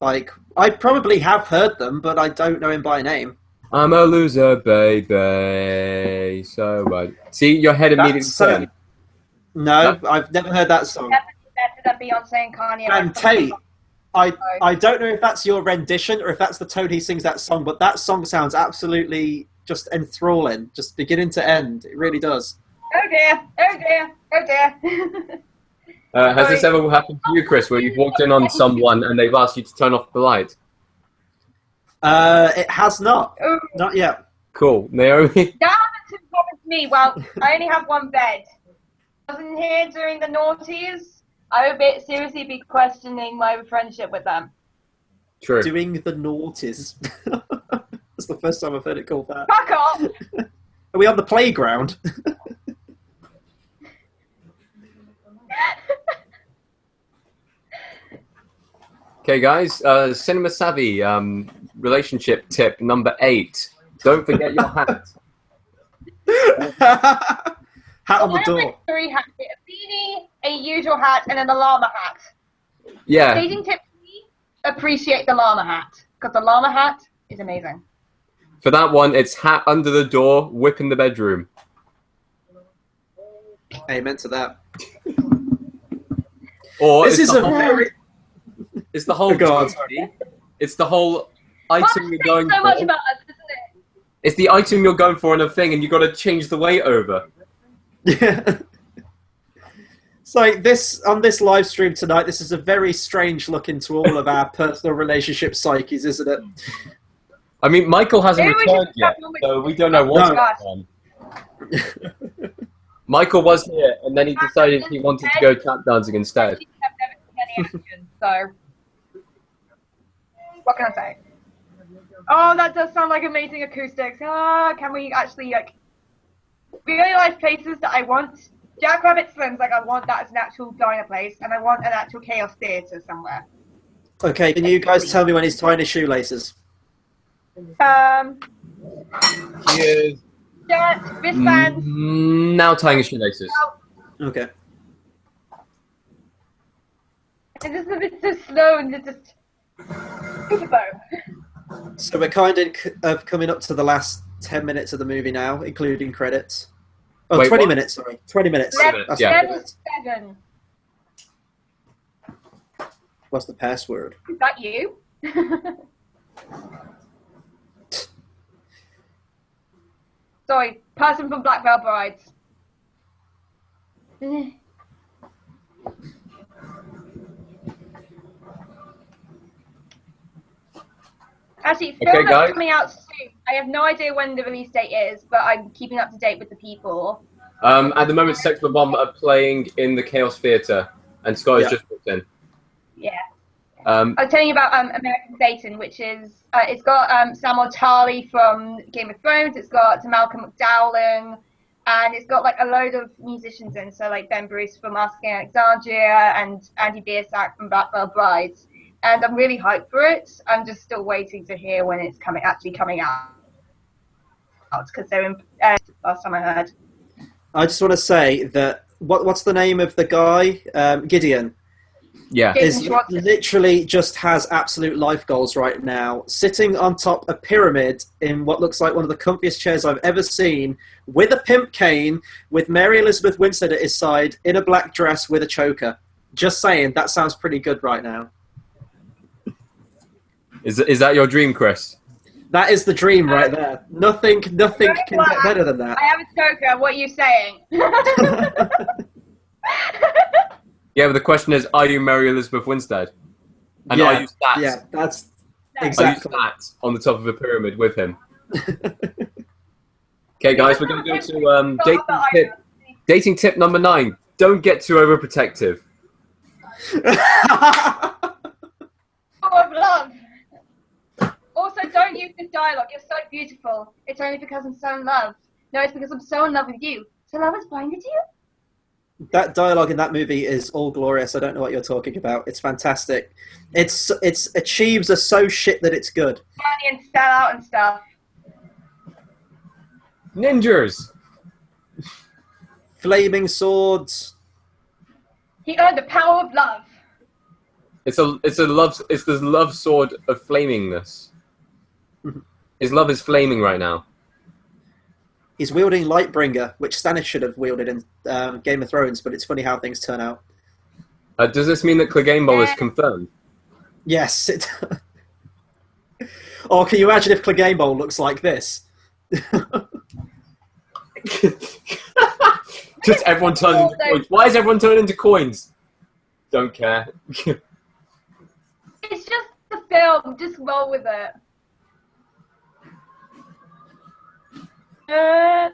Like, I probably have heard them, but I don't know him by name. I'm a loser, baby. So what? See, your head immediately turned. No, I've never heard that song. Definitely better than Beyonce and Kanye. And Tate, I don't know if that's your rendition or if that's the tone he sings that song, but that song sounds absolutely just enthralling, just beginning to end. It really does. Oh dear, oh dear, oh dear. Has this ever happened to you, Chris, where you've walked in on someone and they've asked you to turn off the light? It has not. Ooh. Not yet. Cool. Naomi? That happened to me. Well, I only have one bed. I wasn't here during the noughties. I would seriously be questioning my friendship with them. True. Doing the noughties. That's the first time I've heard it called that. Fuck off! Are we on the playground? Okay, guys. Cinema Savvy relationship tip number 8. Don't forget your hat. Hat on the I have door. like 3 hats: a beanie, a usual hat, and then a llama hat. Yeah. Dating tip 3: appreciate the llama hat, because the llama hat is amazing. For that one, it's hat under the door, whip in the bedroom. Amen to that. Or This is a very... It's the whole. Go on. It's the whole Why item does you're it say going so much for. about us, isn't it? It's the item you're going for on a thing, and you got to change the weight over. Yeah. So this on this live stream tonight, this is a very strange look into all of our personal relationship psyches, isn't it? I mean, Michael hasn't Maybe we returned should yet, have one with- so we don't know what's No. going on. Michael was here, and then he decided he wanted to go tap dancing instead. I've never seen any action, so what can I say? Oh, that does sound like amazing acoustics. Can we actually like really nice places that I want? Jackrabbit Slim's like I want that as an actual diner place, and I want an actual Chaos Theatre somewhere. Okay, can you guys tell me when he's tying his shoelaces? He is Wristbands. now tying his shoelaces. Okay. It's just a bit so slow and it's just beautiful. So we're kind of coming up to the last 10 minutes of the movie now, including credits. Oh, Wait, 20 what? minutes, sorry. 20 minutes. 20 minutes, That's yeah. 20 minutes. 7. What's the password? Is that you? Sorry, person from Black Veil Brides. Actually, film Okay, that's guys. coming out soon. I have no idea when the release date is, but I'm keeping up to date with the people. At the moment, Sex Bomb are playing in the Chaos Theatre, and Scott has just booked in. Yeah. Um, I was telling you about American Satan, which is it's got Samuel Tarly from Game of Thrones. It's got Malcolm McDowell, and it's got like a load of musicians in. So like Ben Bruce from Asking Alexandria and Andy Biersack from Black Veil Brides. And I'm really hyped for it. I'm just still waiting to hear when it's actually coming out. Because they're in last time I heard. I just want to say that what's the name of the guy? Gideon. yeah. Is literally just has absolute life goals right now, sitting on top a pyramid in what looks like one of the comfiest chairs I've ever seen, with a pimp cane, with Mary Elizabeth Winstead at his side, in a black dress with a choker. Just saying, that sounds pretty good right now. Is that your dream, Chris? That is the dream right there. Nothing can get better than that. I have a choker. What are you saying? Yeah, but the question is, are you Mary Elizabeth Winstead? And are you sat? Yeah, that's No. exactly. Are you sat on the top of a pyramid with him? Okay, guys, we're going to go to dating tip number 9. Don't get too overprotective. Full of love. Also, don't use this dialogue. You're so beautiful. It's only because I'm so in love. No, it's because I'm so in love with you. So love has blinded you? That dialogue in that movie is all glorious. I don't know what you're talking about. It's fantastic. It's achieves are so shit that it's good. Money and sell out and stuff. Ninjas. Flaming swords. He earned the power of love. It's the love sword of flamingness. His love is flaming right now. He's wielding Lightbringer, which Stannis should have wielded in Game of Thrones, but it's funny how things turn out. Does this mean that Clegane Bowl is confirmed? Yes. Or can you imagine if Clegane Bowl looks like this? Just everyone turns into coins. Why is everyone turning into coins? Don't care. It's just the film. Just roll with it. Hang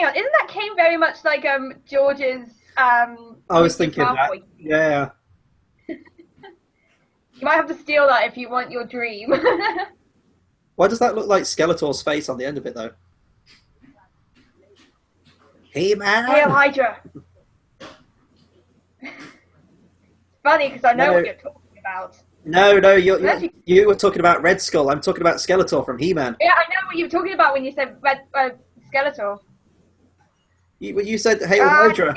on, isn't that Kane very much like George's I was thinking that. voice? Yeah. You might have to steal that if you want your dream. Why does that look like Skeletor's face on the end of it, though? Hey, man! Hail Hydra! Funny, because I know what you're talking about. No, you were talking about Red Skull. I'm talking about Skeletor from He-Man. Yeah, I know what you were talking about when you said Red Skeletor. You said Hail Hydra.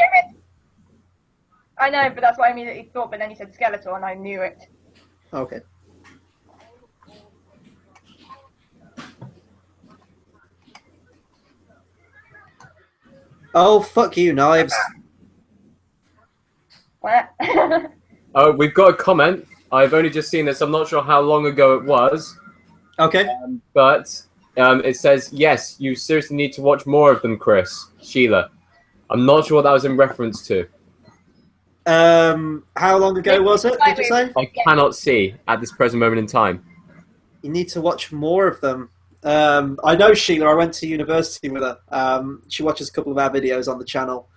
I know, but that's what I immediately thought, but then you said Skeletor and I knew it. Okay. Oh, fuck you, Knives. What? Oh, we've got a comment. I've only just seen this. I'm not sure how long ago it was. Okay. But it says, yes, you seriously need to watch more of them, Chris. Sheila. I'm not sure what that was in reference to. How long ago was it, did you say? I cannot see at this present moment in time. You need to watch more of them. I know Sheila. I went to university with her. She watches a couple of our videos on the channel.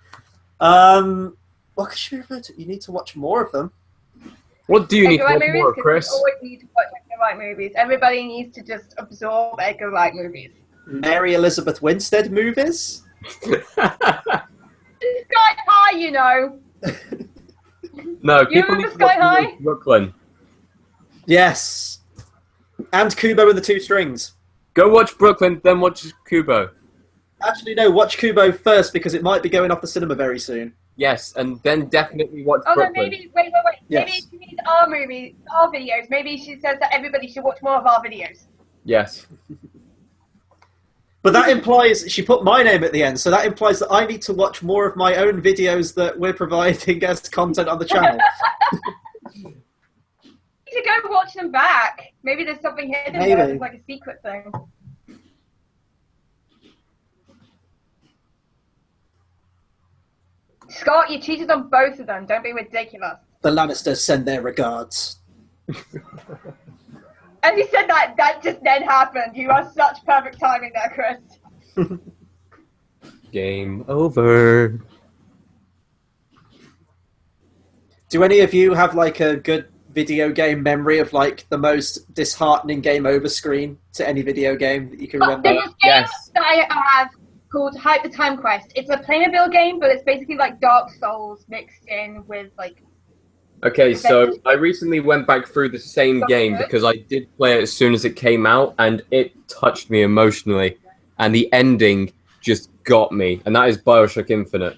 What could she be referred to? You need to watch more of them. What do you need to Edgar Wright watch movies, more of, 'cause Chris? we always need to watch Edgar Wright movies. Everybody needs to just absorb Edgar Wright movies. Mary Elizabeth Winstead movies. This Sky High, you know. No, You people remember need to watch Sky more High? of Brooklyn. Yes. And Kubo and the Two Strings. Go watch Brooklyn, then watch Kubo. Actually, no. Watch Kubo first because it might be going off the cinema very soon. Yes, and then definitely watch Oh no, Brooklyn. maybe wait. Yes. Maybe she means our movies, our videos. Maybe she says that everybody should watch more of our videos. Yes. But that implies she put my name at the end, so that implies that I need to watch more of my own videos that we're providing as content on the channel. You should go watch them back. Maybe there's something hidden Maybe. there, like a secret thing. Scott, you cheated on both of them. Don't be ridiculous. The Lannisters send their regards. As you said that, that just then happened. You are such perfect timing there, Chris. Game over. Do any of you have like a good video game memory of like the most disheartening game over screen to any video game that you can remember? There's this game Yes. that I have called Hype the Time Quest. It's a Playmobil game, but it's basically like Dark Souls mixed in with like. Okay, so I recently went back through the same game because I did play it as soon as it came out, and it touched me emotionally, and the ending just got me, and that is BioShock Infinite.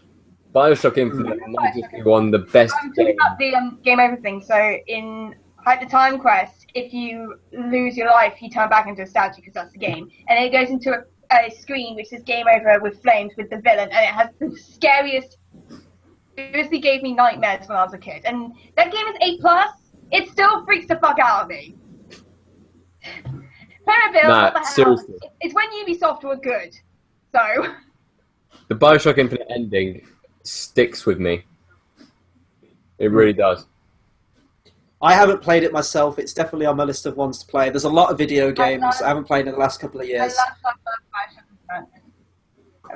BioShock Infinite might just be one of the best I'm talking games. about the game over thing. So in Hype the Time Quest, if you lose your life, you turn back into a statue because that's the game, and it goes into a screen which says game over with flames with the villain, and it has the scariest. Seriously gave me nightmares when I was a kid, and that game is A+. It still freaks the fuck out of me. Playmobil, Nah, what the hell? seriously. It's when Ubisoft were good. So The BioShock Infinite ending sticks with me. It really does. I haven't played it myself. It's definitely on my list of ones to play. There's a lot of video games I haven't played in the last couple of I years.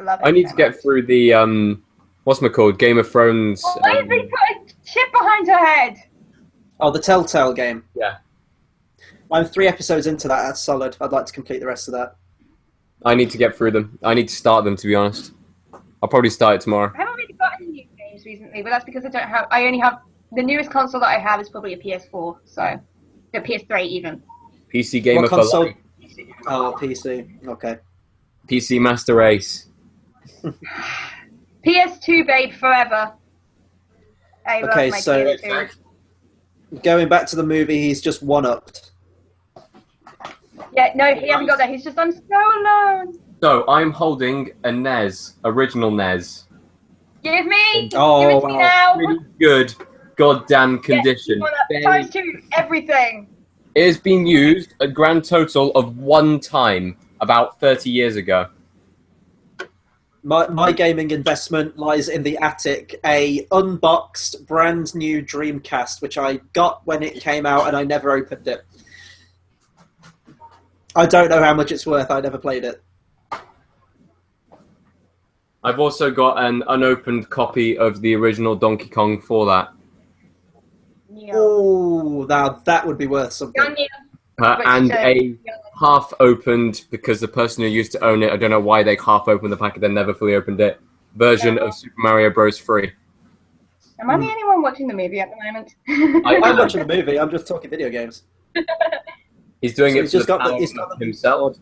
love it. I need to get through the what's it called? Game of Thrones. Why did they put a chip behind her head? Oh, the Telltale game. Yeah. I'm 3 episodes into that. That's solid. I'd like to complete the rest of that. I need to get through them. I need to start them, to be honest. I'll probably start it tomorrow. I haven't really got any new games recently, but that's because I only have the newest console that I have is probably a PS4, so a PS3 even. PC Gamer What for console? Life. Oh, PC. Okay. PC Master Race. PS2 babe forever. I love Okay, my so- PS2. Going back to the movie, he's just one-upped. Yeah, no, he hasn't got that. He's just, I'm so alone. So I'm holding a NES, original NES. Give me. Oh, Give it to me wow. now. Really good, goddamn condition. Yes, times 2, everything. It has been used a grand total of 1 time about 30 years ago. My gaming investment lies in the attic, a unboxed, brand new Dreamcast, which I got when it came out and I never opened it. I don't know how much it's worth. I never played it. I've also got an unopened copy of the original Donkey Kong for that. Yeah. Oh, now that would be worth something. Young, yeah. And a half-opened, because the person who used to own it, I don't know why they half-opened the packet, then never fully opened it, version of Super Mario Bros. 3. Am I the only one watching the movie at the moment? I'm watching the movie. I'm just talking video games. He's doing So it he's for just the got the- power he's got of the- himself.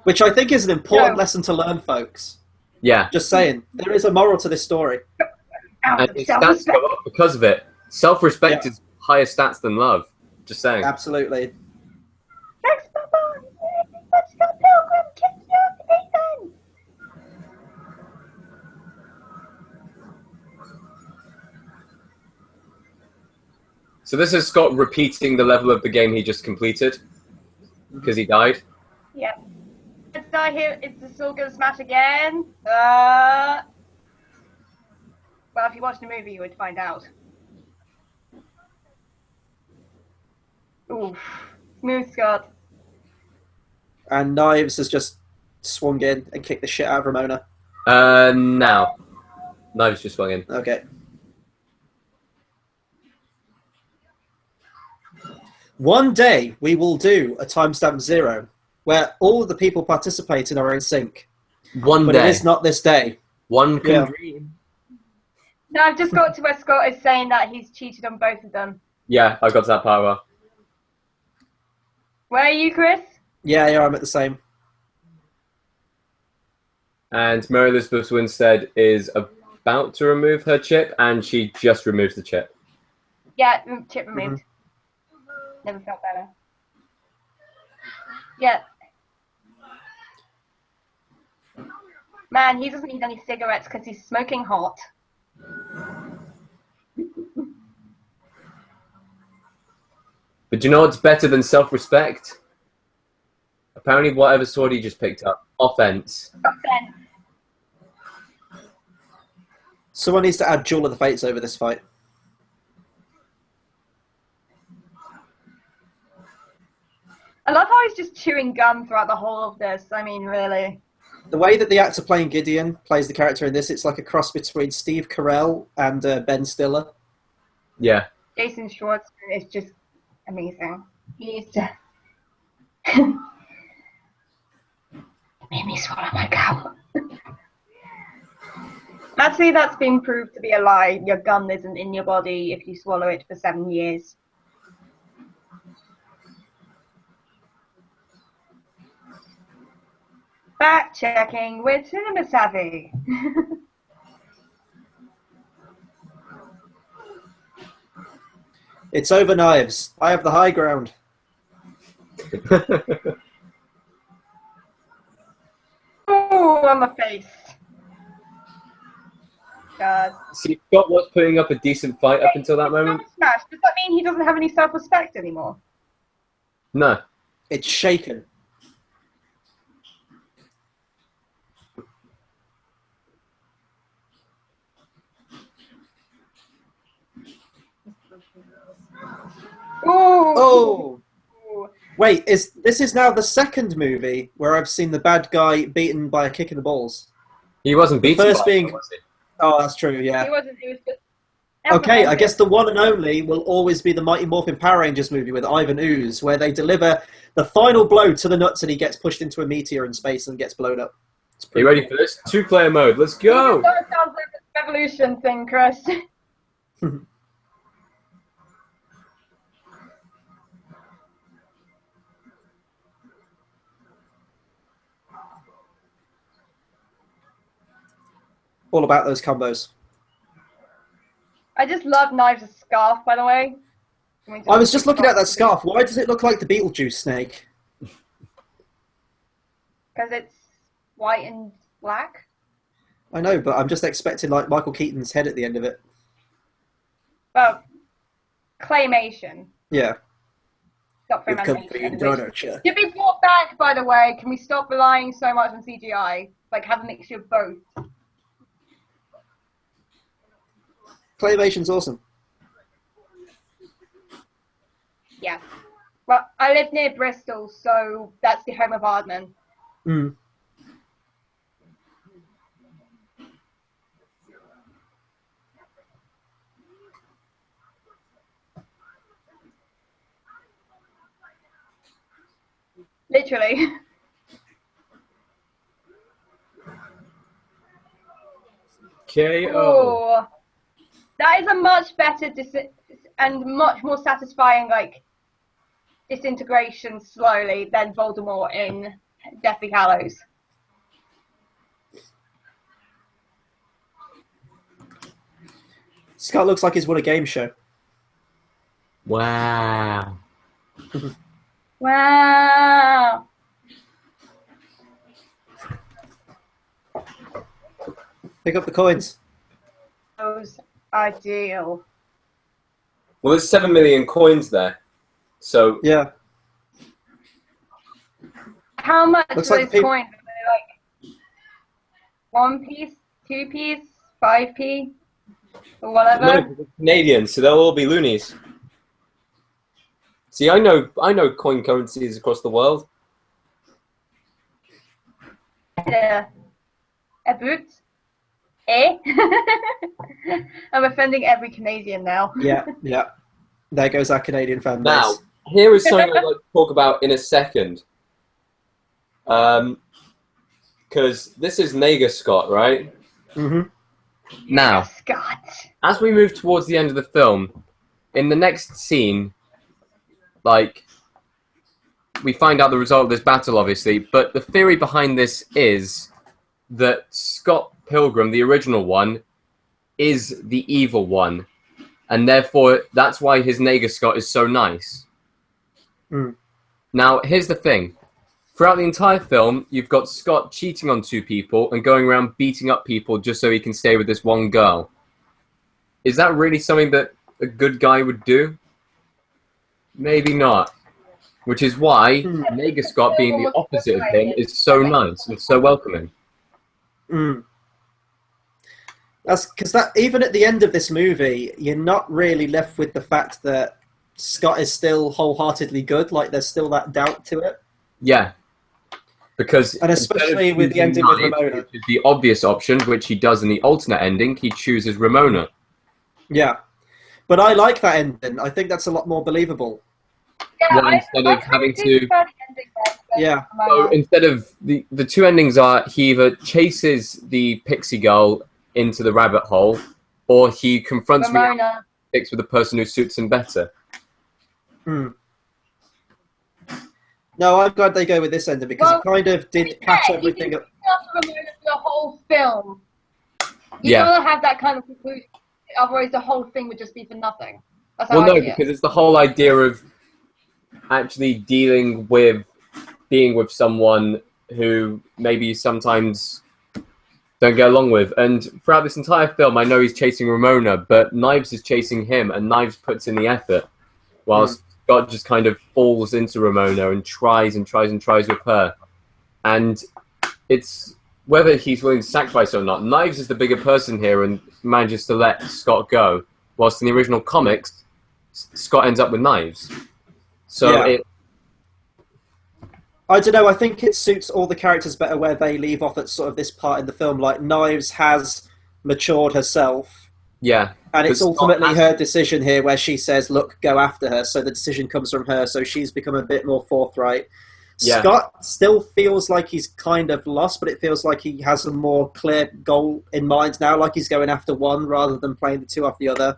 Which I think is an important No. lesson to learn, folks. Yeah. Just saying. There is a moral to this story. And his stats go up because of it. Self-respect Yeah. is higher stats than love. Just saying. Absolutely. Thanks, Papa. Let's go, Pilgrim. Kick you off, Nathan. So this is Scott repeating the level of the game he just completed because he died. Yep. Let's die here. Is the still gonna smash again? Well, if you watched the movie, you would find out. Oof. Smooth, Scott. And Knives has just swung in and kicked the shit out of Ramona. Now. Knives just swung in. Okay. One day we will do a timestamp 0 where all of the people participating are in sync. But But it is not this day. One can Yeah. dream. No, I've just got to where Scott is saying that he's cheated on both of them. Yeah, I got to that part well. Where are you, Chris? Yeah, I'm at the same. And Mary Elizabeth Winstead is about to remove her chip, and she just removes the chip. Yeah, chip removed. Never felt better. Yeah. Man, he doesn't need any cigarettes because he's smoking hot. But do you know what's better than self-respect? Apparently, whatever sword he just picked up, offense. Offense. Someone needs to add Jewel of the Fates over this fight. I love how he's just chewing gum throughout the whole of this. I mean, really. The way that the actor playing Gideon plays the character in this, it's like a cross between Steve Carell and Ben Stiller. Yeah. Jason Schwartzman is just amazing. He's just... made me swallow my gum. Actually, that's been proved to be a lie. Your gum isn't in your body if you swallow it for 7 years. Fact checking with Cinema Savvy. It's over, Knives. I have the high ground. Oh, on the face. God. See, Scott was putting up a decent fight up until that moment. Smash. Does that mean he doesn't have any self-respect anymore? No. It's shaken. Oh. Wait, this is now the second movie where I've seen the bad guy beaten by a kick in the balls. He wasn't beaten first by being- him, was he? Oh, that's true, yeah. He wasn't. He was just. Okay, I guess the one and only will always be the Mighty Morphin Power Rangers movie with Ivan Ooze, where they deliver the final blow to the nuts and he gets pushed into a meteor in space and gets blown up. Are you ready for this? 2-player mode. Let's go! That sounds like a revolution thing, Chris. All about those combos. I just love Knives' scarf, by the way. I was just looking at that scarf. Why does it look like the Beetlejuice snake? Because it's white and black. I know, but I'm just expecting like Michael Keaton's head at the end of it. Well, claymation. Yeah. Not With complete filmation. donut chair. Should be brought back, by the way. Can we stop relying so much on CGI? Like, have a mixture of both. Claymation's awesome. Yeah. Well, I live near Bristol, so that's the home of Aardman. Mm. Literally. KO. Oh, that is a much better and much more satisfying, like, disintegration slowly than Voldemort in Deathly Hallows. Scott looks like he's won a game show. Wow. Wow. Pick up the coins. Those ideal. Well, there's 7 million coins there. So, Yeah. How much Looks are like those people- coins? Are they like 1 piece, 2 piece, 5p, or whatever? no, they're Canadian, so they'll all be loonies. See, I know coin currencies across the world. a boot. Eh? I'm offending every Canadian now. Yeah. There goes our Canadian fan base. Now, here is something I'd like to talk about in a second. Because this is Nager Scott, right? Mm-hmm. Now, Scott. as we move towards the end of the film, in the next scene, like, we find out the result of this battle, obviously, but the theory behind this is that Scott Pilgrim, the original one, is the evil one, and therefore that's why his Nager Scott is so nice. Mm. Now, here's the thing. Throughout the entire film, you've got Scott cheating on 2 people and going around beating up people just so he can stay with this one girl. Is that really something that a good guy would do? Maybe not. Which is why Nager Scott, being the opposite of him, is so nice and so welcoming. Mm. That's because that even at the end of this movie, you're not really left with the fact that Scott is still wholeheartedly good. Like there's still that doubt to it. Yeah. Because and especially with the ending with Ramona, which is the obvious option, which he does in the alternate ending, he chooses Ramona. Yeah. But I like that ending. I think that's a lot more believable. Yeah, Well, instead of having to... Yeah. So instead of... The 2 endings are he either chases the pixie girl into the rabbit hole, or he confronts Ramona with the person who suits him better. Hmm. No, I'm glad they go with this ending because it kind of did catch everything up. Ramona for the whole film. You Yeah. gotta have that kind of conclusion, otherwise the whole thing would just be for nothing. That's how Well, I no, see because it's the whole idea of actually dealing with being with someone who maybe you sometimes don't get along with. And throughout this entire film, I know he's chasing Ramona, but Knives is chasing him, and Knives puts in the effort, whilst Scott just kind of falls into Ramona and tries and tries and tries with her. And it's whether he's willing to sacrifice or not. Knives is the bigger person here and manages to let Scott go, whilst in the original comics, Scott ends up with Knives. So I don't know, I think it suits all the characters better where they leave off at sort of this part in the film. Like, Knives has matured herself. Yeah. And it's ultimately her decision here where she says, look, go after her. So the decision comes from her. So she's become a bit more forthright. Yeah. Scott still feels like he's kind of lost, but it feels like he has a more clear goal in mind now. Like he's going after one rather than playing the 2 off the other.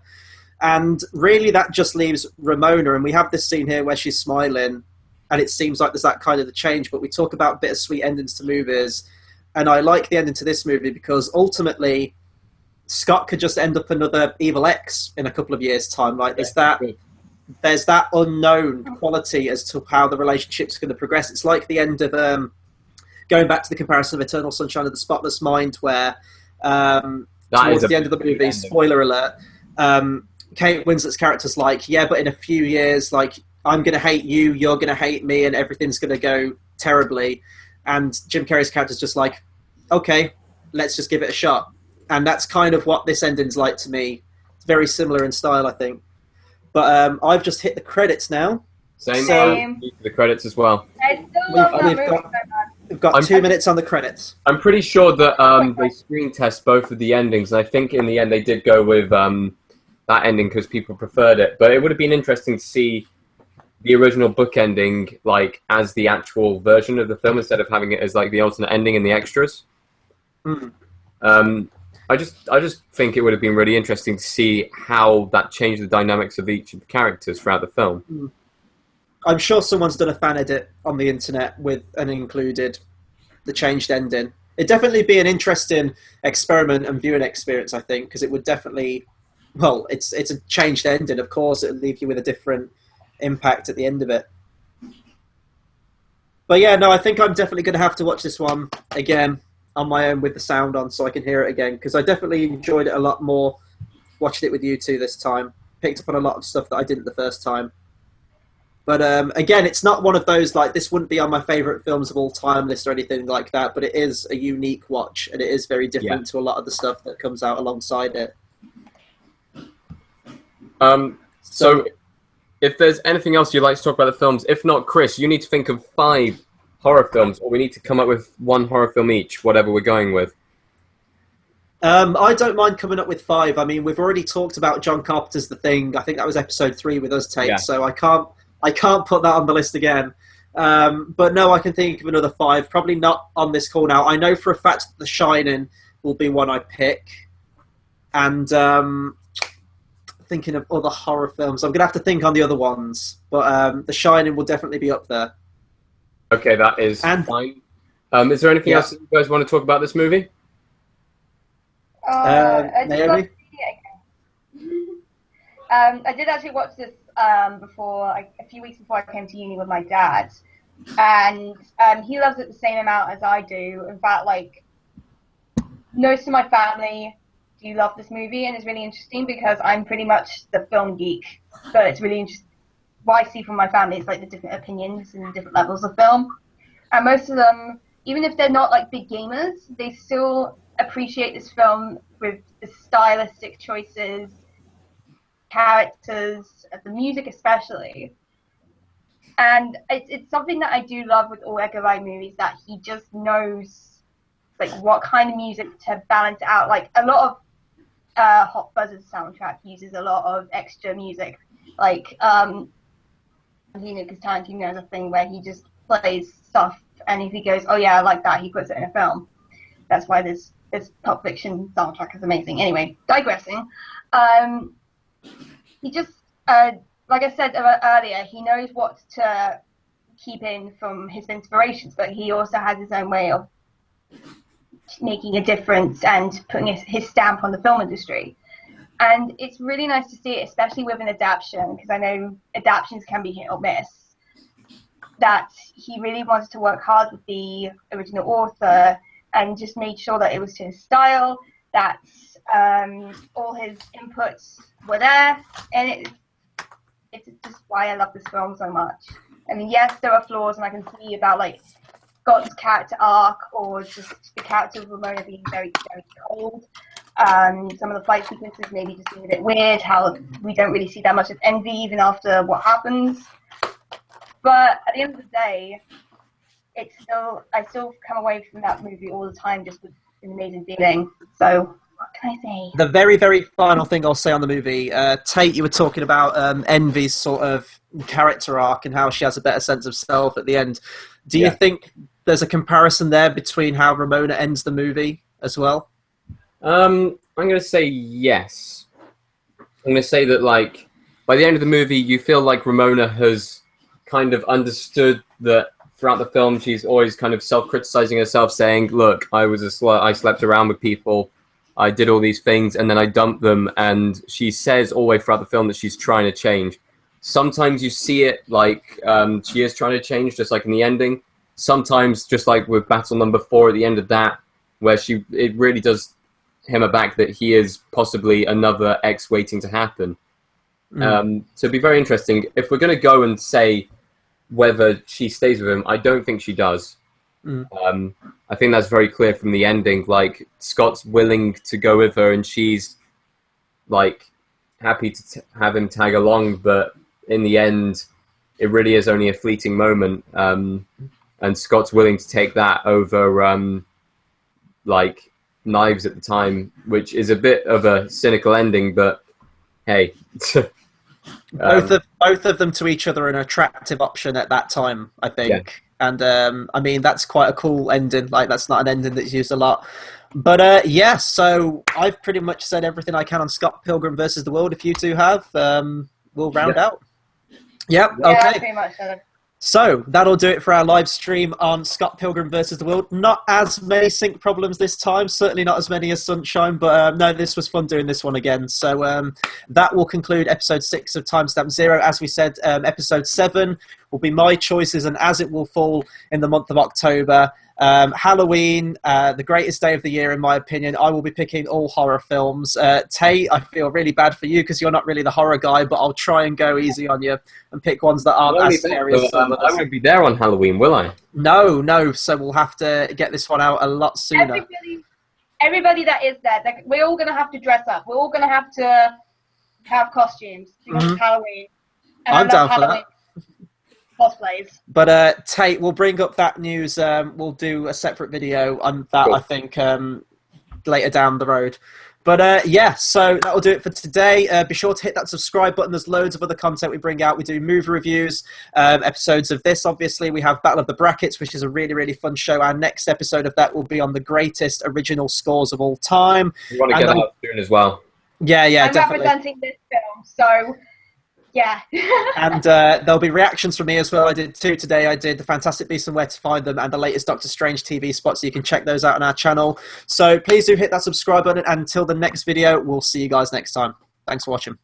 And really that just leaves Ramona. And we have this scene here where she's smiling. And it seems like there's that kind of the change. But we talk about bittersweet endings to movies. And I like the ending to this movie because ultimately Scott could just end up another Evil X in a couple of years' time. Like there's that unknown quality as to how the relationship's going to progress. It's like the end of going back to the comparison of Eternal Sunshine of the Spotless Mind, where towards the end of the movie, ending. Spoiler alert, Kate Winslet's character's like, yeah, but in a few years, like I'm going to hate you, you're going to hate me, and everything's going to go terribly. And Jim Carrey's character's just like, okay, let's just give it a shot. And that's kind of what this ending's like to me. It's very similar in style, I think. But I've just hit the credits now. Same. The credits as well. I still love that movie. We've got 2 minutes on the credits. I'm pretty sure that they screen test both of the endings, and I think in the end they did go with that ending because people preferred it. But it would have been interesting to see the original book ending like as the actual version of the film instead of having it as like the alternate ending in the extras. I just think it would have been really interesting to see how that changed the dynamics of each of the characters throughout the film. I'm sure someone's done a fan edit on the internet with and included the changed ending. It'd definitely be an interesting experiment and viewing experience, I think, because it would definitely, well, it's a changed ending. Of course, it would leave you with a different impact at the end of it. But yeah, no, I think I'm definitely going to have to watch this one again on my own with the sound on so I can hear it again, because I definitely enjoyed it a lot more watching it with you two this time. Picked up on a lot of stuff that I didn't the first time. But again, it's not one of those, like, this wouldn't be on my favourite films of all time list or anything like that, but it is a unique watch, and it is very different to a lot of the stuff that comes out alongside it. So if there's anything else you'd like to talk about the films, if not, Chris, you need to think of 5 horror films, or we need to come up with one horror film each, whatever we're going with. I don't mind coming up with 5. I mean, we've already talked about John Carpenter's The Thing. I think that was episode 3 with us, Tate. Yeah. So I can't put that on the list again. But no, I can think of another 5. Probably not on this call now. I know for a fact that The Shining will be one I pick. And thinking of other horror films, I'm going to have to think on the other ones. But The Shining will definitely be up there. Okay, that is fine. Is there anything else that you guys want to talk about this movie? Naomi? I did actually watch this a few weeks before I came to uni with my dad, and he loves it the same amount as I do. In fact, like, most of my family do love this movie, and it's really interesting because I'm pretty much the film geek. So it's really interesting. What I see from my family is like the different opinions and different levels of film, and most of them, even if they're not like big gamers, they still appreciate this film with the stylistic choices, characters, the music especially. And it's something that I do love with all Edgar Wright movies, that he just knows like what kind of music to balance it out. Like a lot of Hot Buzz's soundtrack uses a lot of extra music, like because Tarantino has a thing where he just plays stuff, and if he goes, oh yeah, I like that, he puts it in a film. That's why this Pulp Fiction soundtrack is amazing. Anyway, digressing. He just, like I said earlier, he knows what to keep in from his inspirations, but he also has his own way of making a difference and putting his stamp on the film industry. And it's really nice to see it, especially with an adaptation, because I know adaptations can be hit or miss, that he really wanted to work hard with the original author and just made sure that it was to his style, that all his inputs were there, and it's just why I love this film so much. I mean, yes, there are flaws, and I can see about like Scott's character arc, or just the character of Ramona being very, very cold. Some of the fight sequences maybe just being a bit weird, how we don't really see that much of Envy even after what happens. But at the end of the day, I still come away from that movie all the time just with an amazing feeling. So what can I say? The very, very final thing I'll say on the movie, Tate, you were talking about Envy's sort of character arc and how she has a better sense of self at the end. Do you think there's a comparison there between how Ramona ends the movie as well? I'm going to say yes. I'm going to say that, like, by the end of the movie, you feel like Ramona has kind of understood that throughout the film, she's always kind of self-criticizing herself, saying, look, I was a slut, I slept around with people, I did all these things, and then I dumped them. And she says all the way throughout the film that she's trying to change. Sometimes you see it like she is trying to change, just like in the ending. Sometimes, just like with Battle Number 4 at the end of that, where it really does him aback that he is possibly another X waiting to happen. So it'd be very interesting. If we're going to go and say whether she stays with him, I don't think she does. I think that's very clear from the ending. Like, Scott's willing to go with her, and she's like happy to have him tag along, but in the end, it really is only a fleeting moment. And Scott's willing to take that over like Knives at the time, which is a bit of a cynical ending, but hey. Both of them to each other an attractive option at that time, I think. Yeah. And I mean, that's quite a cool ending. Like, that's not an ending that's used a lot. But yeah, so I've pretty much said everything I can on Scott Pilgrim versus the World. If you two have, we'll round out. Yep. Yeah, okay. pretty much so. So that'll do it for our live stream on Scott Pilgrim versus the World. Not as many sync problems this time, certainly not as many as Sunshine, but no, this was fun doing this one again. So that will conclude episode 6 of Timestamp 0. As we said, episode 7 will be my choices, and as it will fall in the month of October, Halloween, the greatest day of the year in my opinion, I will be picking all horror films. Tate, I feel really bad for you because you're not really the horror guy, but I'll try and go easy on you and pick ones that aren't as scary as some. I won't be there on Halloween, will I? No, so we'll have to get this one out a lot sooner. Everybody that is there, we're all going to have to dress up. We're all going to have costumes because it's Halloween. And I'm down for that. cosplays. But Tate, we'll bring up that news. We'll do a separate video on that, Cool. I think, later down the road. But yeah, so that will do it for today. Be sure to hit that subscribe button. There's loads of other content we bring out. We do movie reviews, episodes of this, obviously. We have Battle of the Brackets, which is a really, really fun show. Our next episode of that will be on the greatest original scores of all time. We want to get out soon as well. Yeah, I'm definitely. representing this film, so yeah. And there'll be reactions from me as well. I did two today. I did The Fantastic Beasts and Where to Find Them and the latest Doctor Strange TV spot, so you can check those out on our channel. So please do hit that subscribe button. And until the next video, we'll see you guys next time. Thanks for watching.